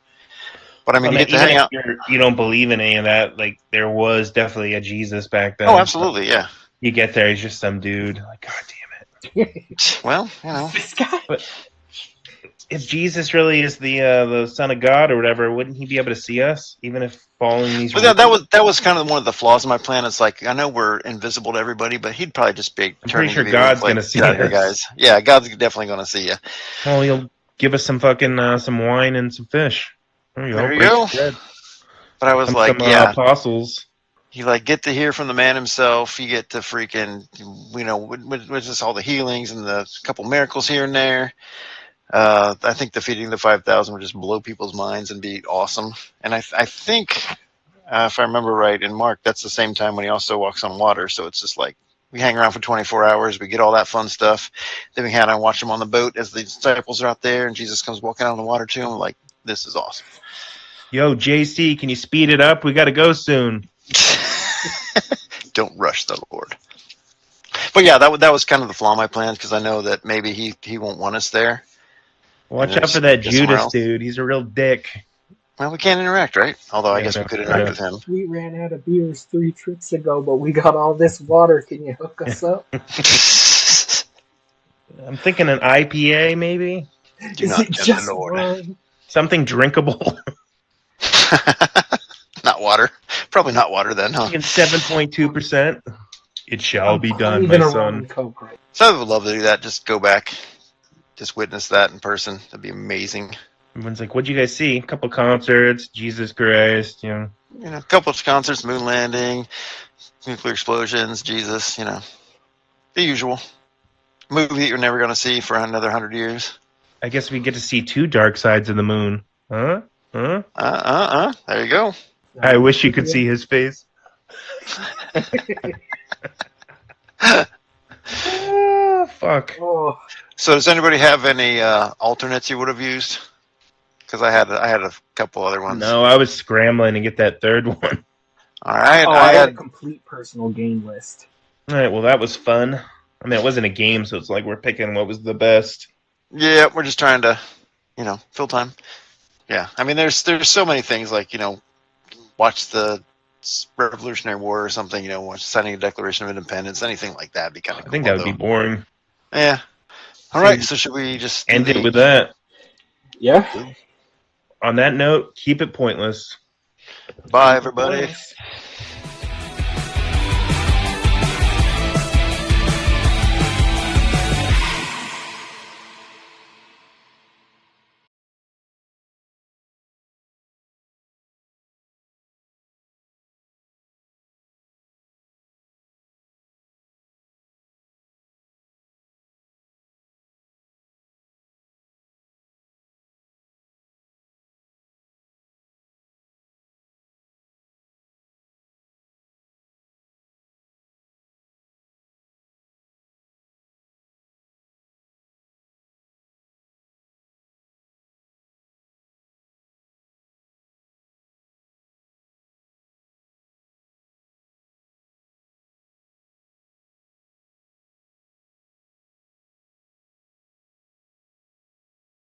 But I mean, you get to Even hang if out. you don't believe in any of that, like there was definitely a Jesus back Oh, then. absolutely, yeah. You get there, he's just some dude. Like, God damn it! Well, This guy. But if Jesus really is the Son of God or whatever, wouldn't he be able to see us, even if following these but rules? that was kind of one of the flaws in my plan. It's like I know we're invisible to everybody, but he'd probably just be I'm pretty turning sure to people God's like, gonna see "Get out of here, us. guys." Yeah, God's definitely going to see you. Well, he'll give us some fucking some wine and some fish. There you go. There you Break go. some bread. But I was Some like, yeah, apostles. you like get to hear from the man himself. You get to freaking, with just all the healings and the couple miracles here and there. I think the feeding the 5,000 would just blow people's minds and be awesome. And I think, if I remember right, in Mark, that's the same time when he also walks on water. So it's just like we hang around for 24 hours. We get all that fun stuff. Then we hang out and watch him on the boat as the disciples are out there, and Jesus comes walking out on the water to him. Like, this is awesome. Yo, JC, can you speed it up? We got to go soon. Don't rush the Lord. But yeah, that was kind of the flaw in my plans, because I know that maybe he won't want us there. Watch out for that Judas dude. He's a real dick. Well, we can't interact, right? Although I guess we could interact with him. We ran out of beers 3 trips ago, but we got all this water. Can you hook us up? I'm thinking an IPA, maybe. Is it just wine? Something drinkable. Not water. Probably not water then, huh? 7.2%. It shall be done, Even my a son. rum and Coke, right? So I would love to do that. Just go back, just witness that in person. That'd be amazing. Everyone's like, "What'd you guys see? A couple concerts, Jesus Christ, a couple of concerts, moon landing, nuclear explosions, Jesus, the usual. Movie that you're never going to see for another 100 years. I guess we get to see 2 dark sides of the moon. Huh? There you go. I wish you could see his face. Fuck. Oh. So does anybody have any alternates you would have used? Because I had a couple other ones. No, I was scrambling to get that third one. All right. I had a complete personal game list. All right, well, that was fun. I mean, it wasn't a game, so it's like we're picking what was the best. Yeah, we're just trying to, fill time. Yeah, I mean, there's so many things like, watch the Revolutionary War or something, watch signing a Declaration of Independence, anything like that would be kind of cool. I think that would be boring. Yeah. All right, so should we just end it with that? Yeah. On that note, keep it pointless. Bye, everybody.